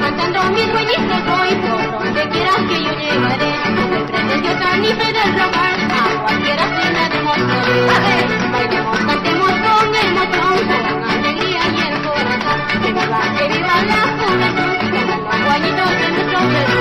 Cantando mis sueñitos voy, por donde quieras que yo llegaré. El pretendió ni se del rogar, a cualquiera se la demostraré. Bailemos, cantemos con emoción, con alegría y el corazón. Que viva la juventud, los guayitos de nuestro Perú.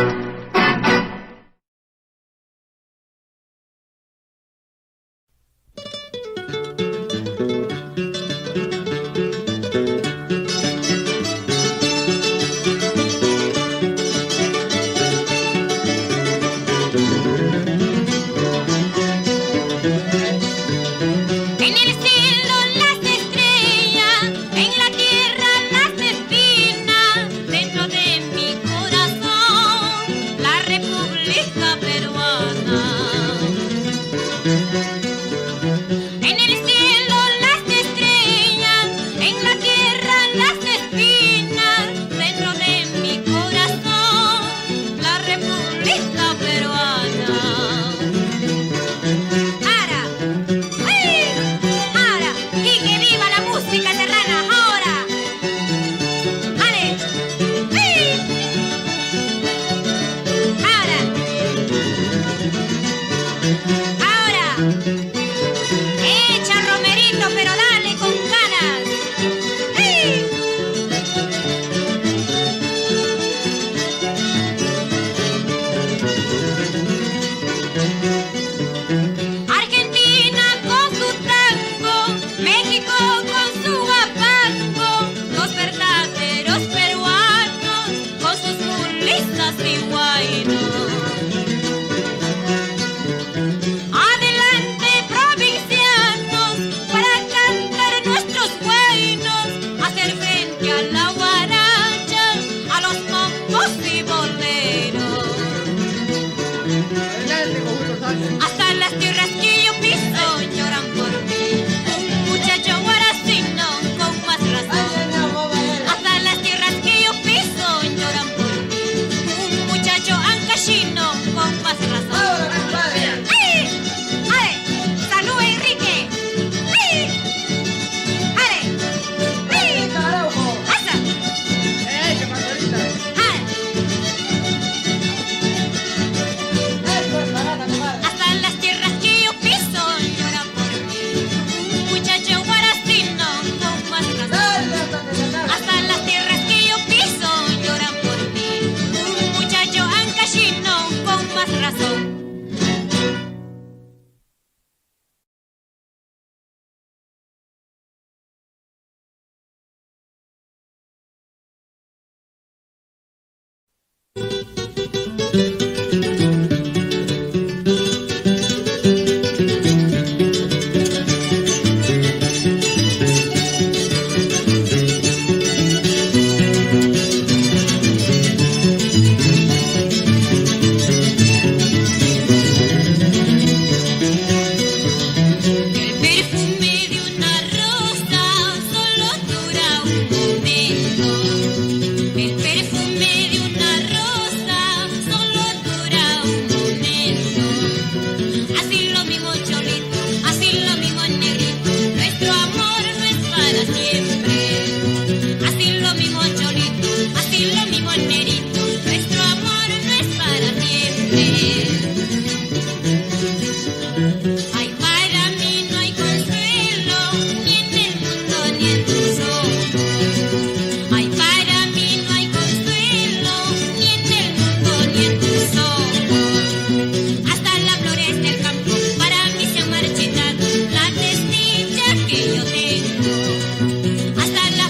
Hasta la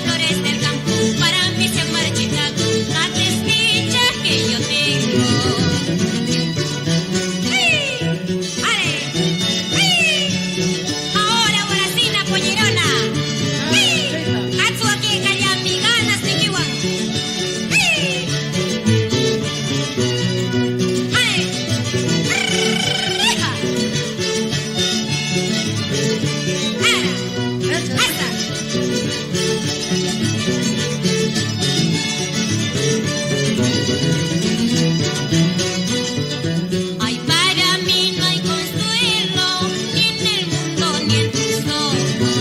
Ay, para mí no hay consuelo, ni en el mundo ni en tus ojos.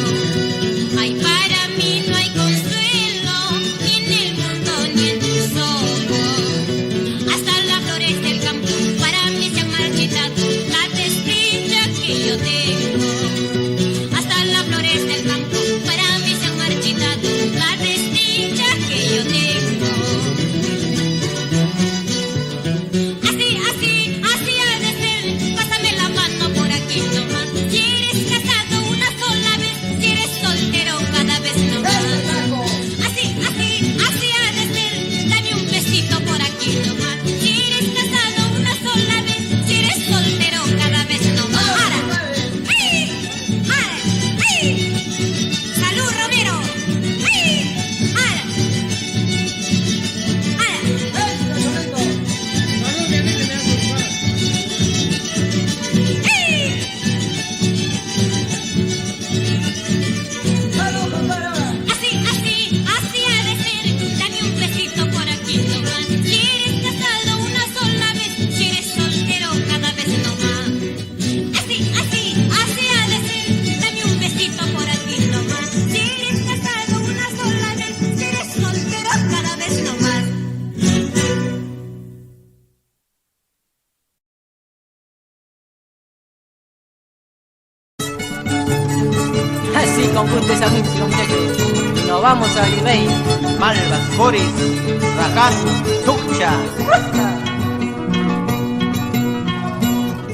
Ay, para mí no hay consuelo, ni en el mundo ni en tus ojos. Hasta las flores del campo para mí se han marchitado la desdicha que yo tengo. Hasta las flores del campo para mí se han marchitado la desdicha que yo tengo. Así ha de ser, pásame la mano por aquí nomás. Si eres casado una sola vez, si eres soltero cada vez nomás. Así ha de ser, dame un besito por aquí nomás. Si eres casado una sola vez, si eres soltero cada vez nomás. ¡Ara! ¡Ay! ¡Ara! ¡Ay! ¡Salud, Romero! ¡Ay! ¡Ara! Así ha de ser, dame un besito por aquí nomás. Si eres casado una sola vez, si eres soltero cada vez nomás. Así ha de ser, dame un besito por aquí nomás. Si eres casado una sola vez, si eres soltero cada vez nomás. Así con gusto esa música, muchachos. Nos vamos a Virrey. Malvas, Boris, Rajás, Tucha.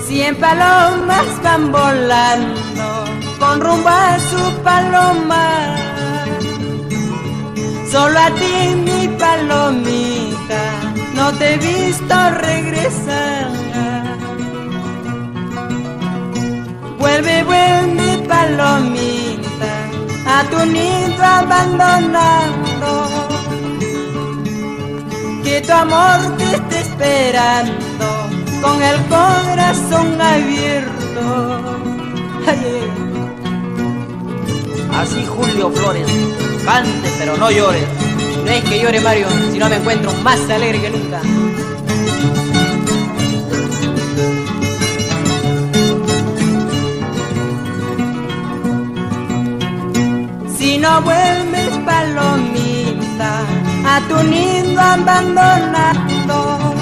100 palomas van volando con rumbo a su paloma. Solo a ti, mi palomita, no te he visto regresar. Vuelve, vuelve, palomita, a tu nido abandonado. Que tu amor te esté esperando con el corazón abierto. Ay, ay. Así Julio Flores, cante pero no llores. No es que llore Mario, si no me encuentro más alegre que nunca. Si no vuelves, palomita, a tu nido abandonado,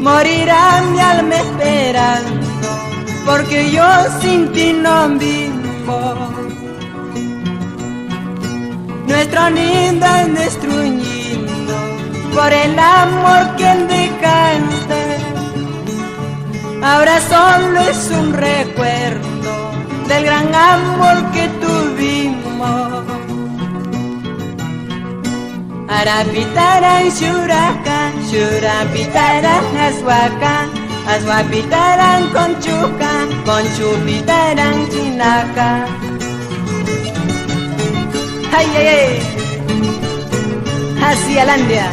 morirá mi alma esperando, porque yo sin ti no vivo. Nuestro nido es destruido por el amor que dejaste. Ahora solo es un recuerdo del gran amor que tuvimos. Arapitaran shuraka, shurapitaran aswaka, aswapitaran conchuca, conchupitaran chinaca. Ay, ay, ay, hacia Landia.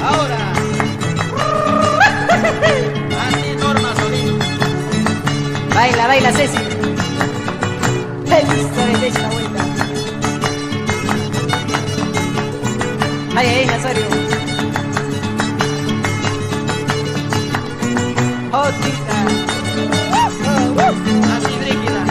Ahora. Así Norma Solís. Baila, baila, Ceci. Listo, le echa la vuelta. Ay, ay, Nazario. Jotita. Así Brígida.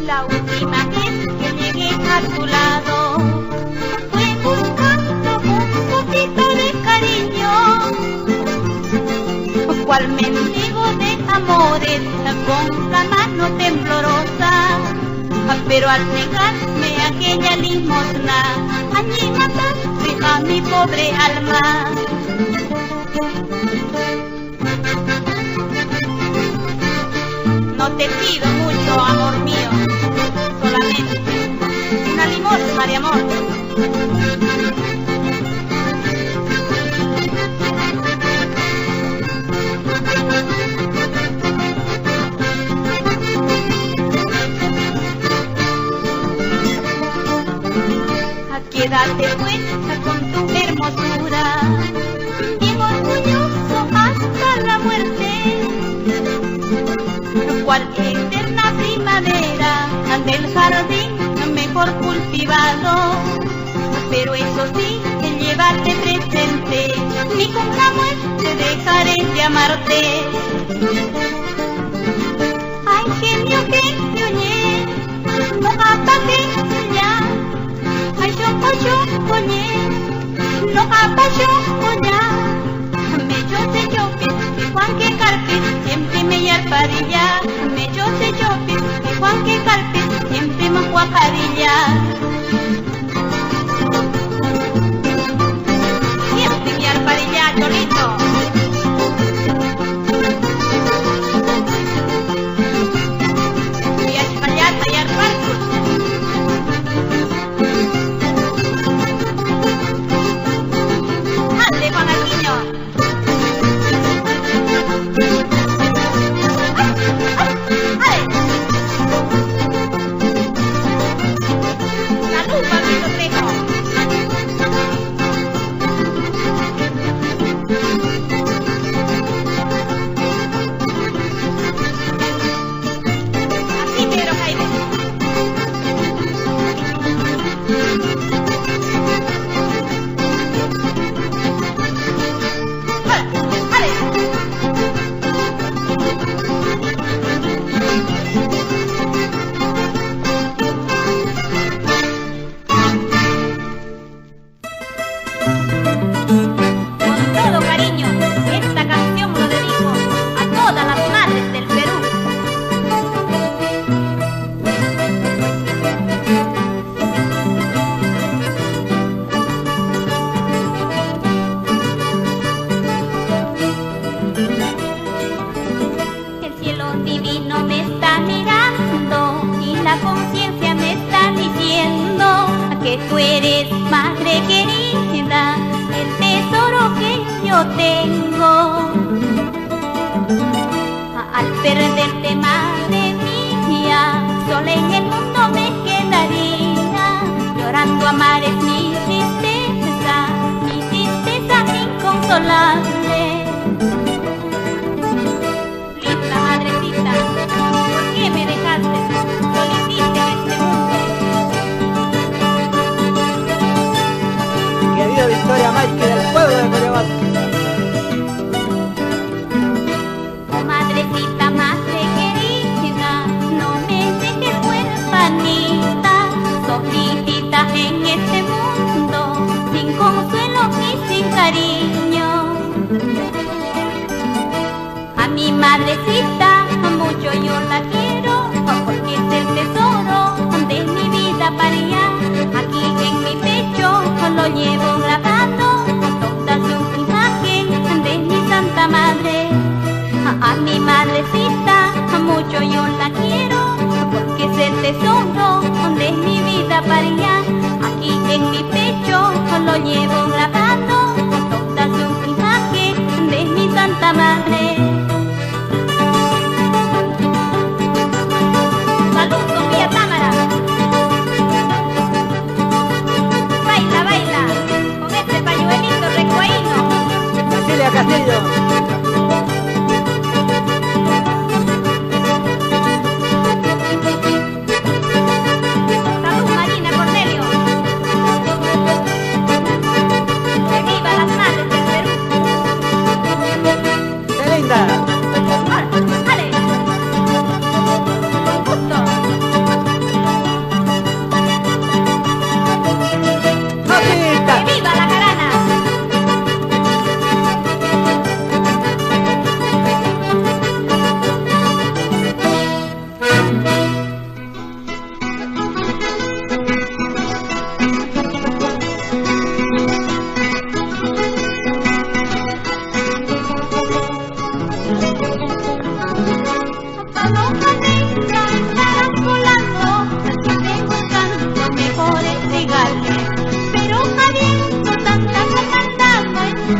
La última vez que llegué a tu lado fue buscando un poquito de cariño, cual mendigo de amores con la mano temblorosa, pero al negarme aquella limosna, allí mataste a mi pobre alma. No te pido mucho, amor mío, solamente una limosna de amor. Quédate pues con tu hermosura, bien orgulloso hasta la muerte, cual eterna primavera del jardín mejor cultivado. Pero eso sí, llévate presente, ni con la muerte dejaré de amarte. Ay, genio que te oye, no apague ya. Ay, yo oye, no apague ya. Me yo te chope, Juan que carpes, siempre me yarparilla. Me yo te chope, Juan que carpes, siempre me guajarilla. Siempre me yarparilla, chorrito.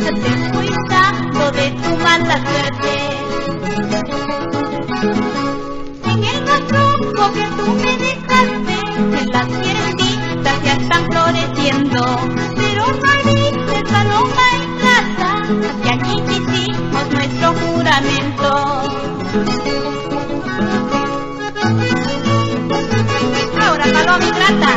ten cuidado de tu mala suerte. En el rastro que tú me dejaste, en las tiernitas ya están floreciendo, pero no dice paloma ingrata, que allí hicimos nuestro juramento. Ahora paloma ingrata.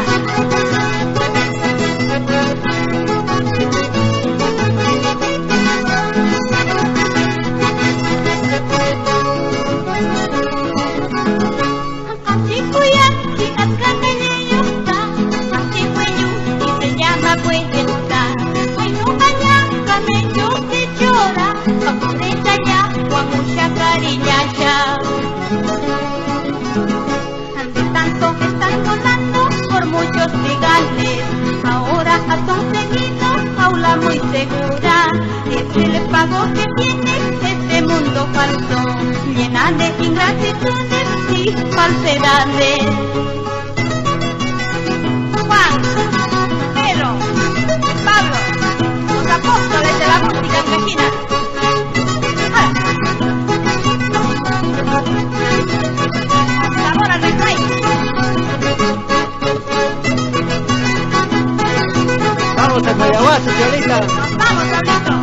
De tanto que están volando por muchos trigales, ahora has conseguido jaula muy segura. Es el pago que tiene este mundo falso, llena de ingratitudes y falsedades. Juan, Pedro, Pablo, los apóstoles de la música argentina. Vamos a Mayaguazo, Cholita. Vamos, Pablito.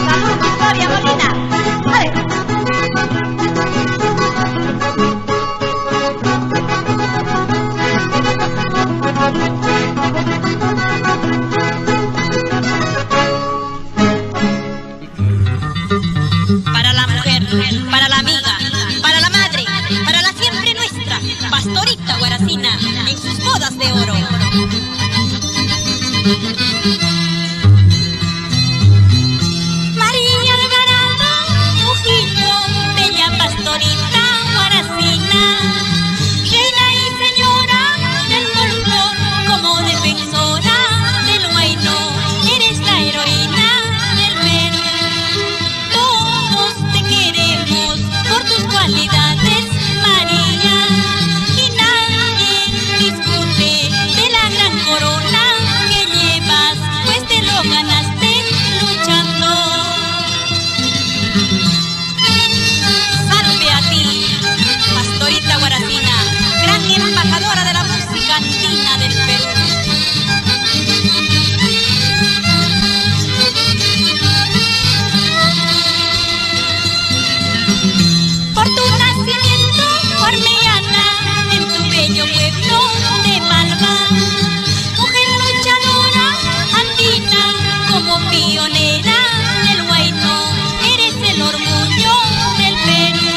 Salud, Victoria Molina. ¡Ale! Para la mujer, para la amiga, para la madre, para la siempre nuestra, Pastorita Guaracina, en sus bodas de oro. María Alvarado, Trujillo, bella Pastorita Guaracina, reina y señora del folclor, como defensora del huayno, eres la heroína del Perú. Todos te queremos por tus cualidades, María, y nadie discute de la gran corona que llevas, pues te lo ganaste luchando. Salve a ti, Pastorita Guaracina, gran embajadora de la música andina del Perú. Por tu nacimiento, Armellana, en tu bello pueblo de Malva, mujer luchadora andina, como pionera del huayno, eres el orgullo del Perú.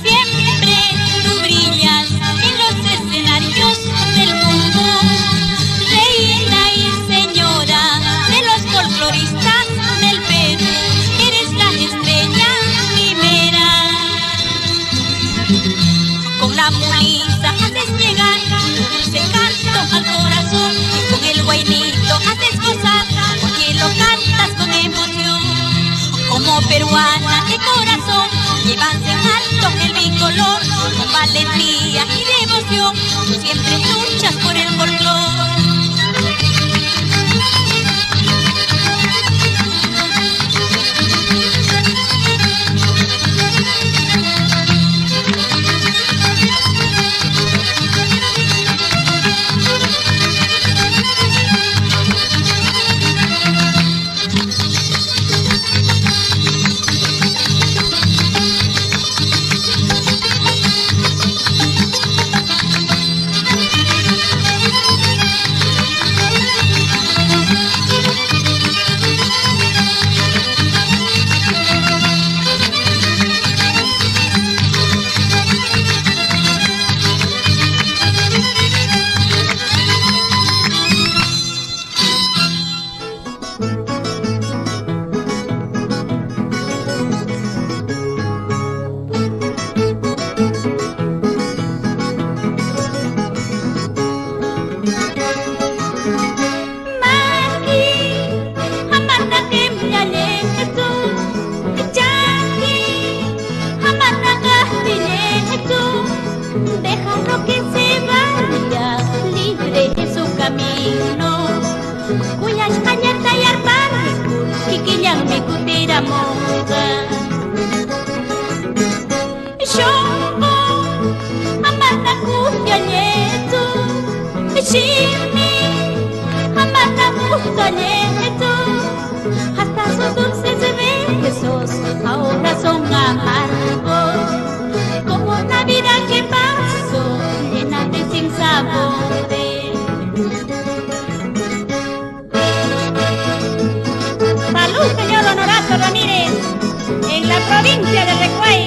Siempre tú brillas en los escenarios del mundo, reina y señora de los folcloristas del Perú, eres la estrella primera. Con la mulita haces llegar tu dulce canto al corazón, y con el guainito haces gozar, porque lo cantas con emoción. Como peruana de corazón, llevas en alto el bicolor, con valentía y devoción, tú siempre luchas por el folclor. shongo amana kuya nyetu chimi amana kuya nyetu hasta sus dulces besos ahora son amargos como una vida que pasó llena de sinsabores. Salud, señor Honorato Ramírez, en la provincia de Recuay.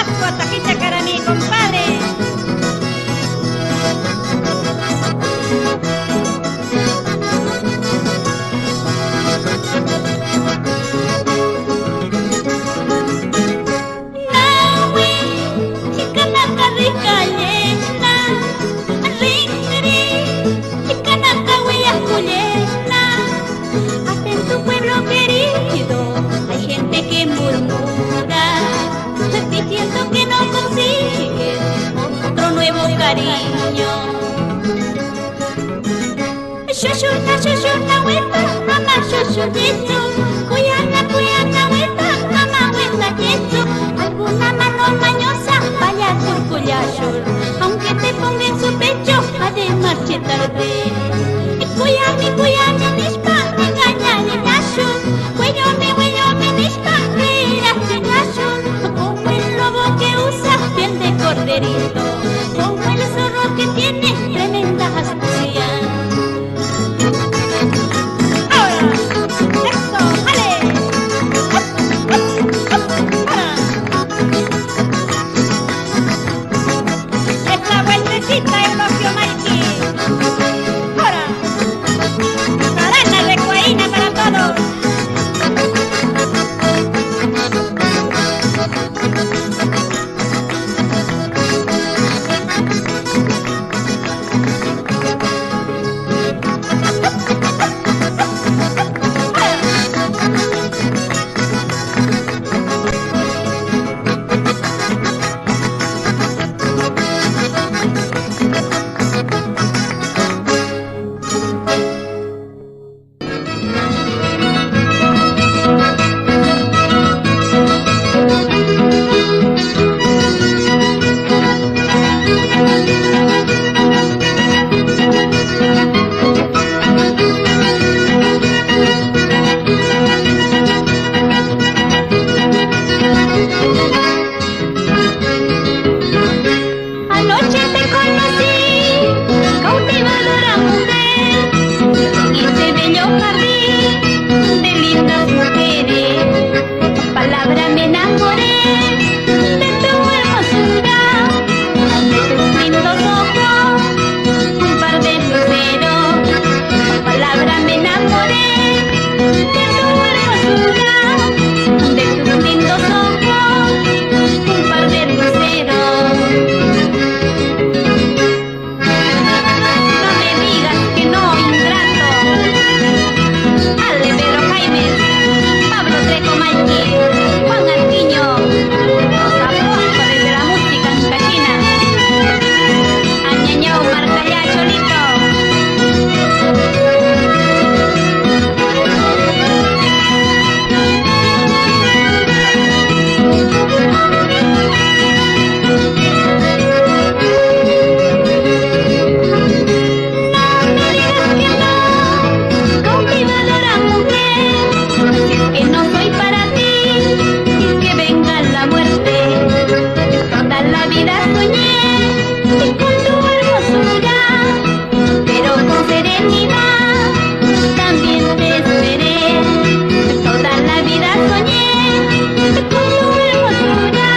Asco hasta aquí sacará mi compadre. Nahui, chicanata ricallena, ringri, chicanata huella culena. Hasta en tu pueblo querido hay gente que murmura, diciendo que no consigues otro nuevo cariño. Shushuna hueta, ama shushunito, cuyana hueta, ama hueta yeto. Alguna mano mañosa vaya por cuyashur, aunque te ponga en su pecho ha de marchitarte. Cuyami nishpa, engaña ni nashur, huellome nishpa, miraste nashur, como el lobo que usa piel de corderito, como el zorro que tiene tremenda astucia. Esta vueltecita es Rocío Martí. Ahora, carana recuaína para todos. Anoche te conocí, cautivadora mujer, en este bello jardín de lindas mujeres. Palabra me enamoré de tu hermosura, de tus lindos ojos, un par de luceros. Palabra me enamoré de tu hermosura, de tus lindos ojos, un par de luceros. No me digas que no, ingrato. Ale, Pedro Jaime, Pablo Treco Malqui, Juan Arquiño, los apóstoles de la música ancachina. Añañao, Marcayá, Cholito. Cautivadora mujer, si es que no soy para ti, si es que venga la muerte. Toda la vida soñé con tu hermosura, pero con serenidad también te esperé. Toda la vida soñé con tu hermosura,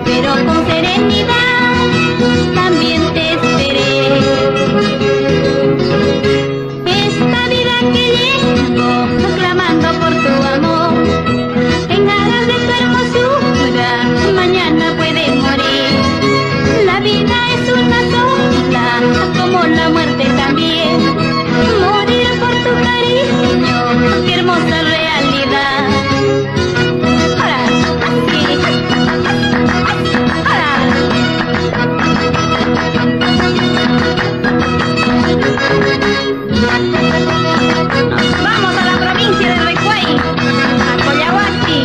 pero con serenidad también te esperé. Esta vida que llevo clamando por tu amor, en aras de tu hermosura, mañana puede morir. La vida es una sola, como la muerte también. Morir por tu cariño, qué hermosa realidad. Ahora, así, ahora. Vamos a la provincia de Recuay, a Coyahuasi.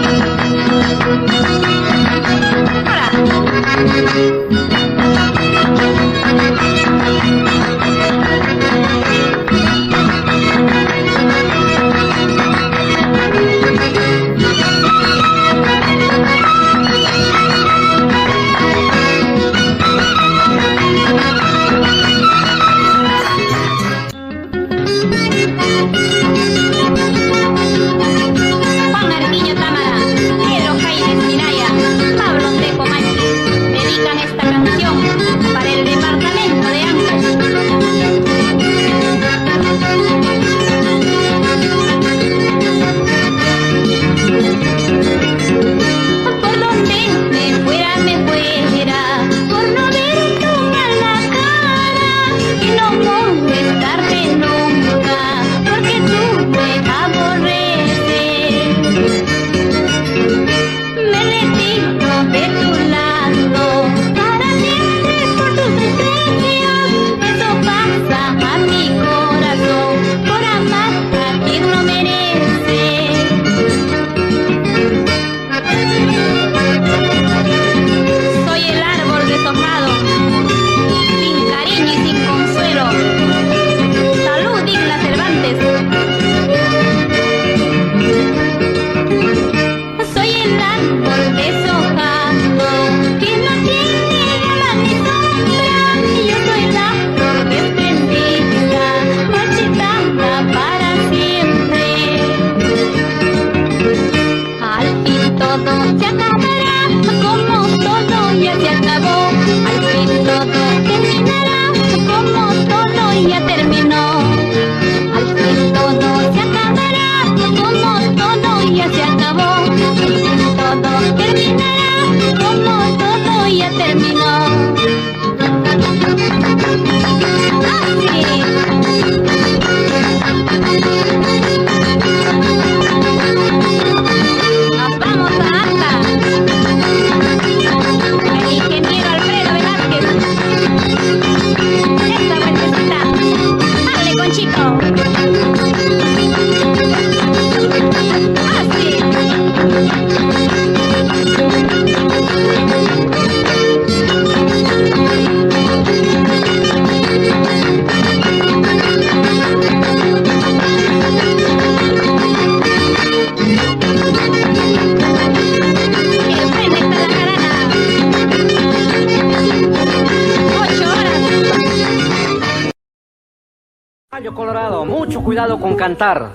árbol deshojado que no tiene luna ni sombra. Yo soy la flor desprendida, marchitada para siempre. Al fin todo se acabará, como todo ya se acabó. Al fin todo terminará, como todo ya terminó. Al fin todo se acabará, como todo ya se acabó. Al fin todo terminará, como todo ya terminó. Vamos a Ata. El ingeniero Alfredo Velázquez. Esta vueltecita. Dale, Conchito. Así. Gallo Colorado, mucho cuidado con cantar.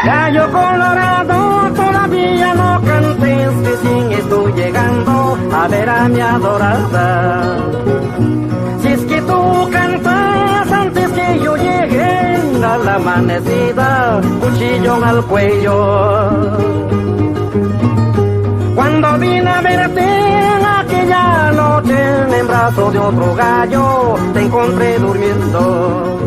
Gallo Colorado, todavía no cantes, que sin estoy llegando a ver a mi adorada. Si es que tú cantas antes que yo llegue a la amanecida, cuchillo al cuello. Cuando vine a verte aquella noche en brazos de otro gallo, te encontré durmiendo.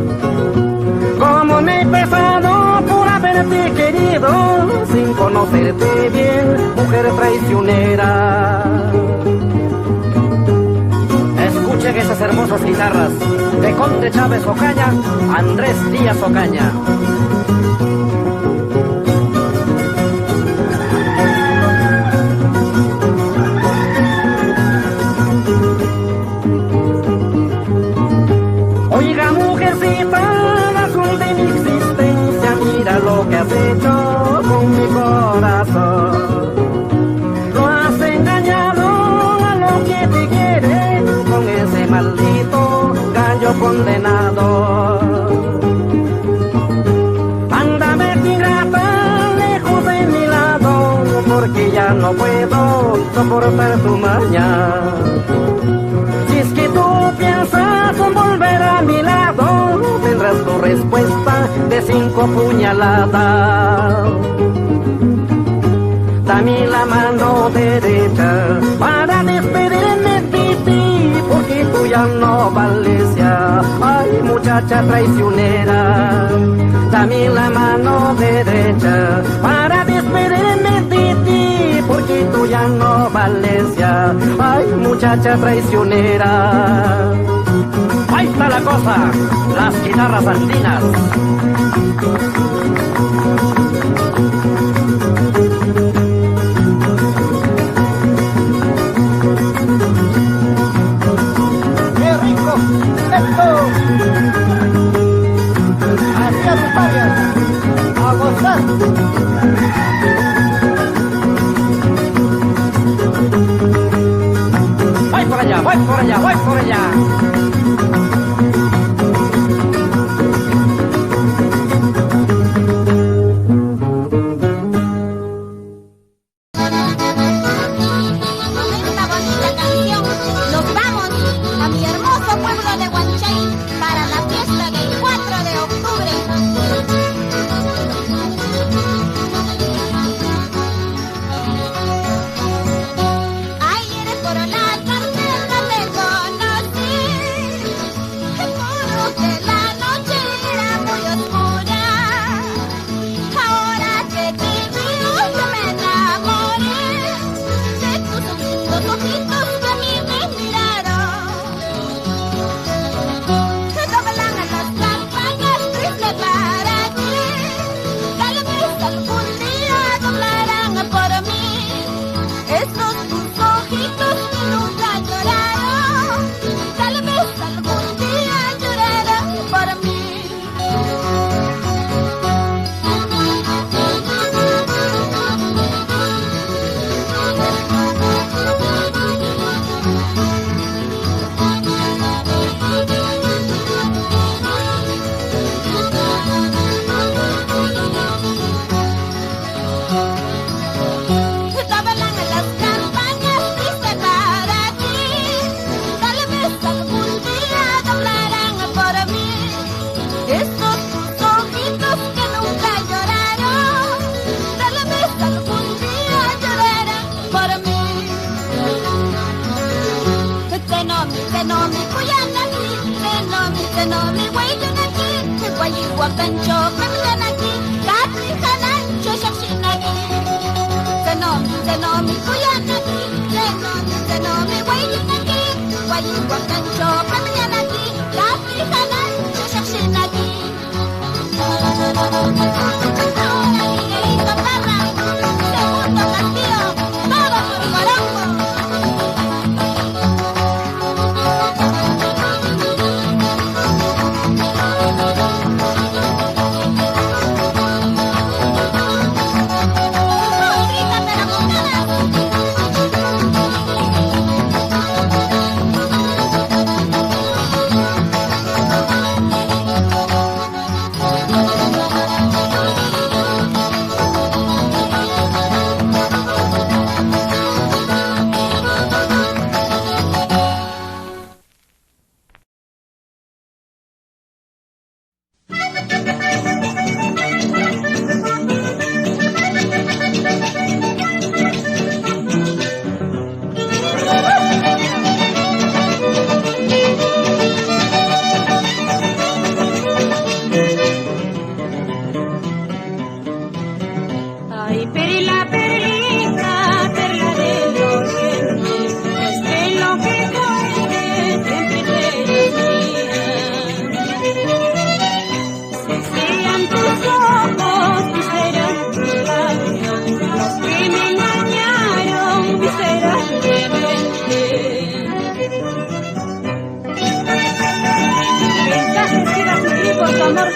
Como me he pesado por haberte querido, sin conocerte bien, mujer traicionera. Escuchen esas hermosas guitarras de Conde Chávez Ocaña, Andrés Díaz Ocaña. Oiga, mujercita, razón de mi existencia, mira lo que has hecho con mi corazón. Lo has engañado a lo que te quiere con ese maldito gallo condenado. Ándame, ingrata, lejos de mi lado, porque ya no puedo soportar tu maña. Si es que tú piensas volver a mi lado, tendrás tu respuesta de 5 puñaladas. Dame la mano derecha para despedirme de ti, porque tú ya no vales ya, ay muchacha traicionera. Dame la mano derecha para despedirme de ti, porque tú ya no vales ya, ay muchacha traicionera. Ahí está la cosa, las guitarras andinas. ¡Qué rico! ¡Esto! Así a tus varias, a gozar. ¡Voy por allá, voy por allá, voy por allá! Ayer por la carretera te conocí. zenomi waitanaki, wayi wakancho pamyanaki, katri hanancho shakshinaki. Zenomi kuyanaki, zenomi waitanaki, wayi wakancho pamyanaki, katri hanancho shakshinaki. Miguelito Parra, Segundo Castillo, todo por Guarango.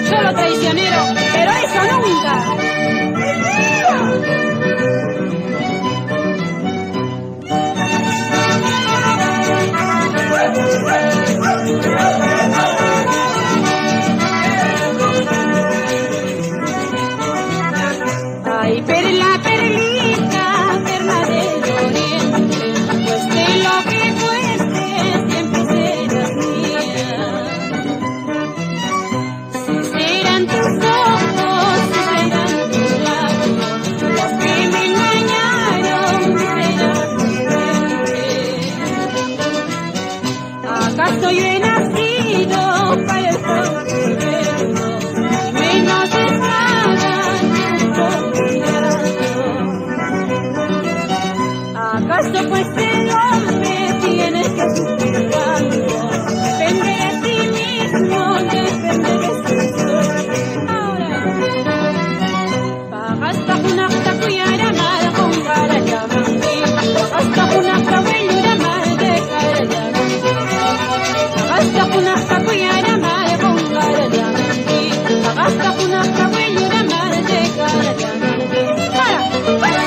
Solo traicionero, pero eso nunca. Ay, perla, perlita, perla del oriente, cueste lo que cueste, siempre serás mía. Si serán tus ojos, si serán tus labios, los que me engañaron, serás mi mente. ¿Acaso yo he nacido para estar viviendo? Menos deshagan ¿acaso pues el hombre tienes que sufrir algo? Depende de ti mismo, depende de su suerte. Ahora, pagasta una cuyara mal con cara llamante, pagasta una cabellura mal de cara llamante, pagasta una cuyara mal con cara llamante, pagasta una cabellura mal de cara llamante. ¡Para! ¡Para!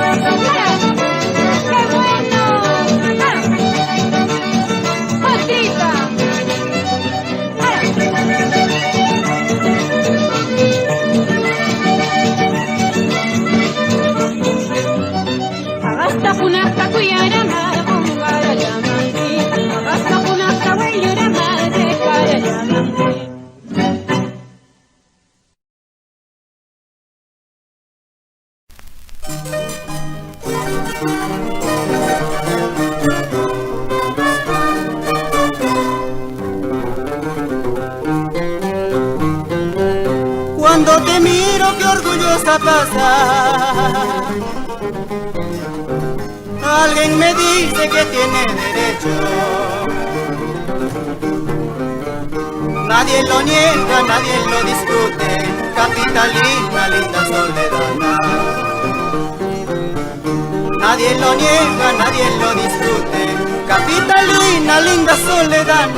¡Para! ¡Qué bueno! ¡Otrita! Agasta punasta cuyara mal con cara llamante, agasta punasta huellura mal de cara llamante. Cuando te miro, qué orgullosa pasas. Alguien me dice que tiene derecho. Nadie lo niega, nadie lo discute. Capitalina, linda soledad. Nadie lo niega, nadie lo discute. Capitalina, linda soledad.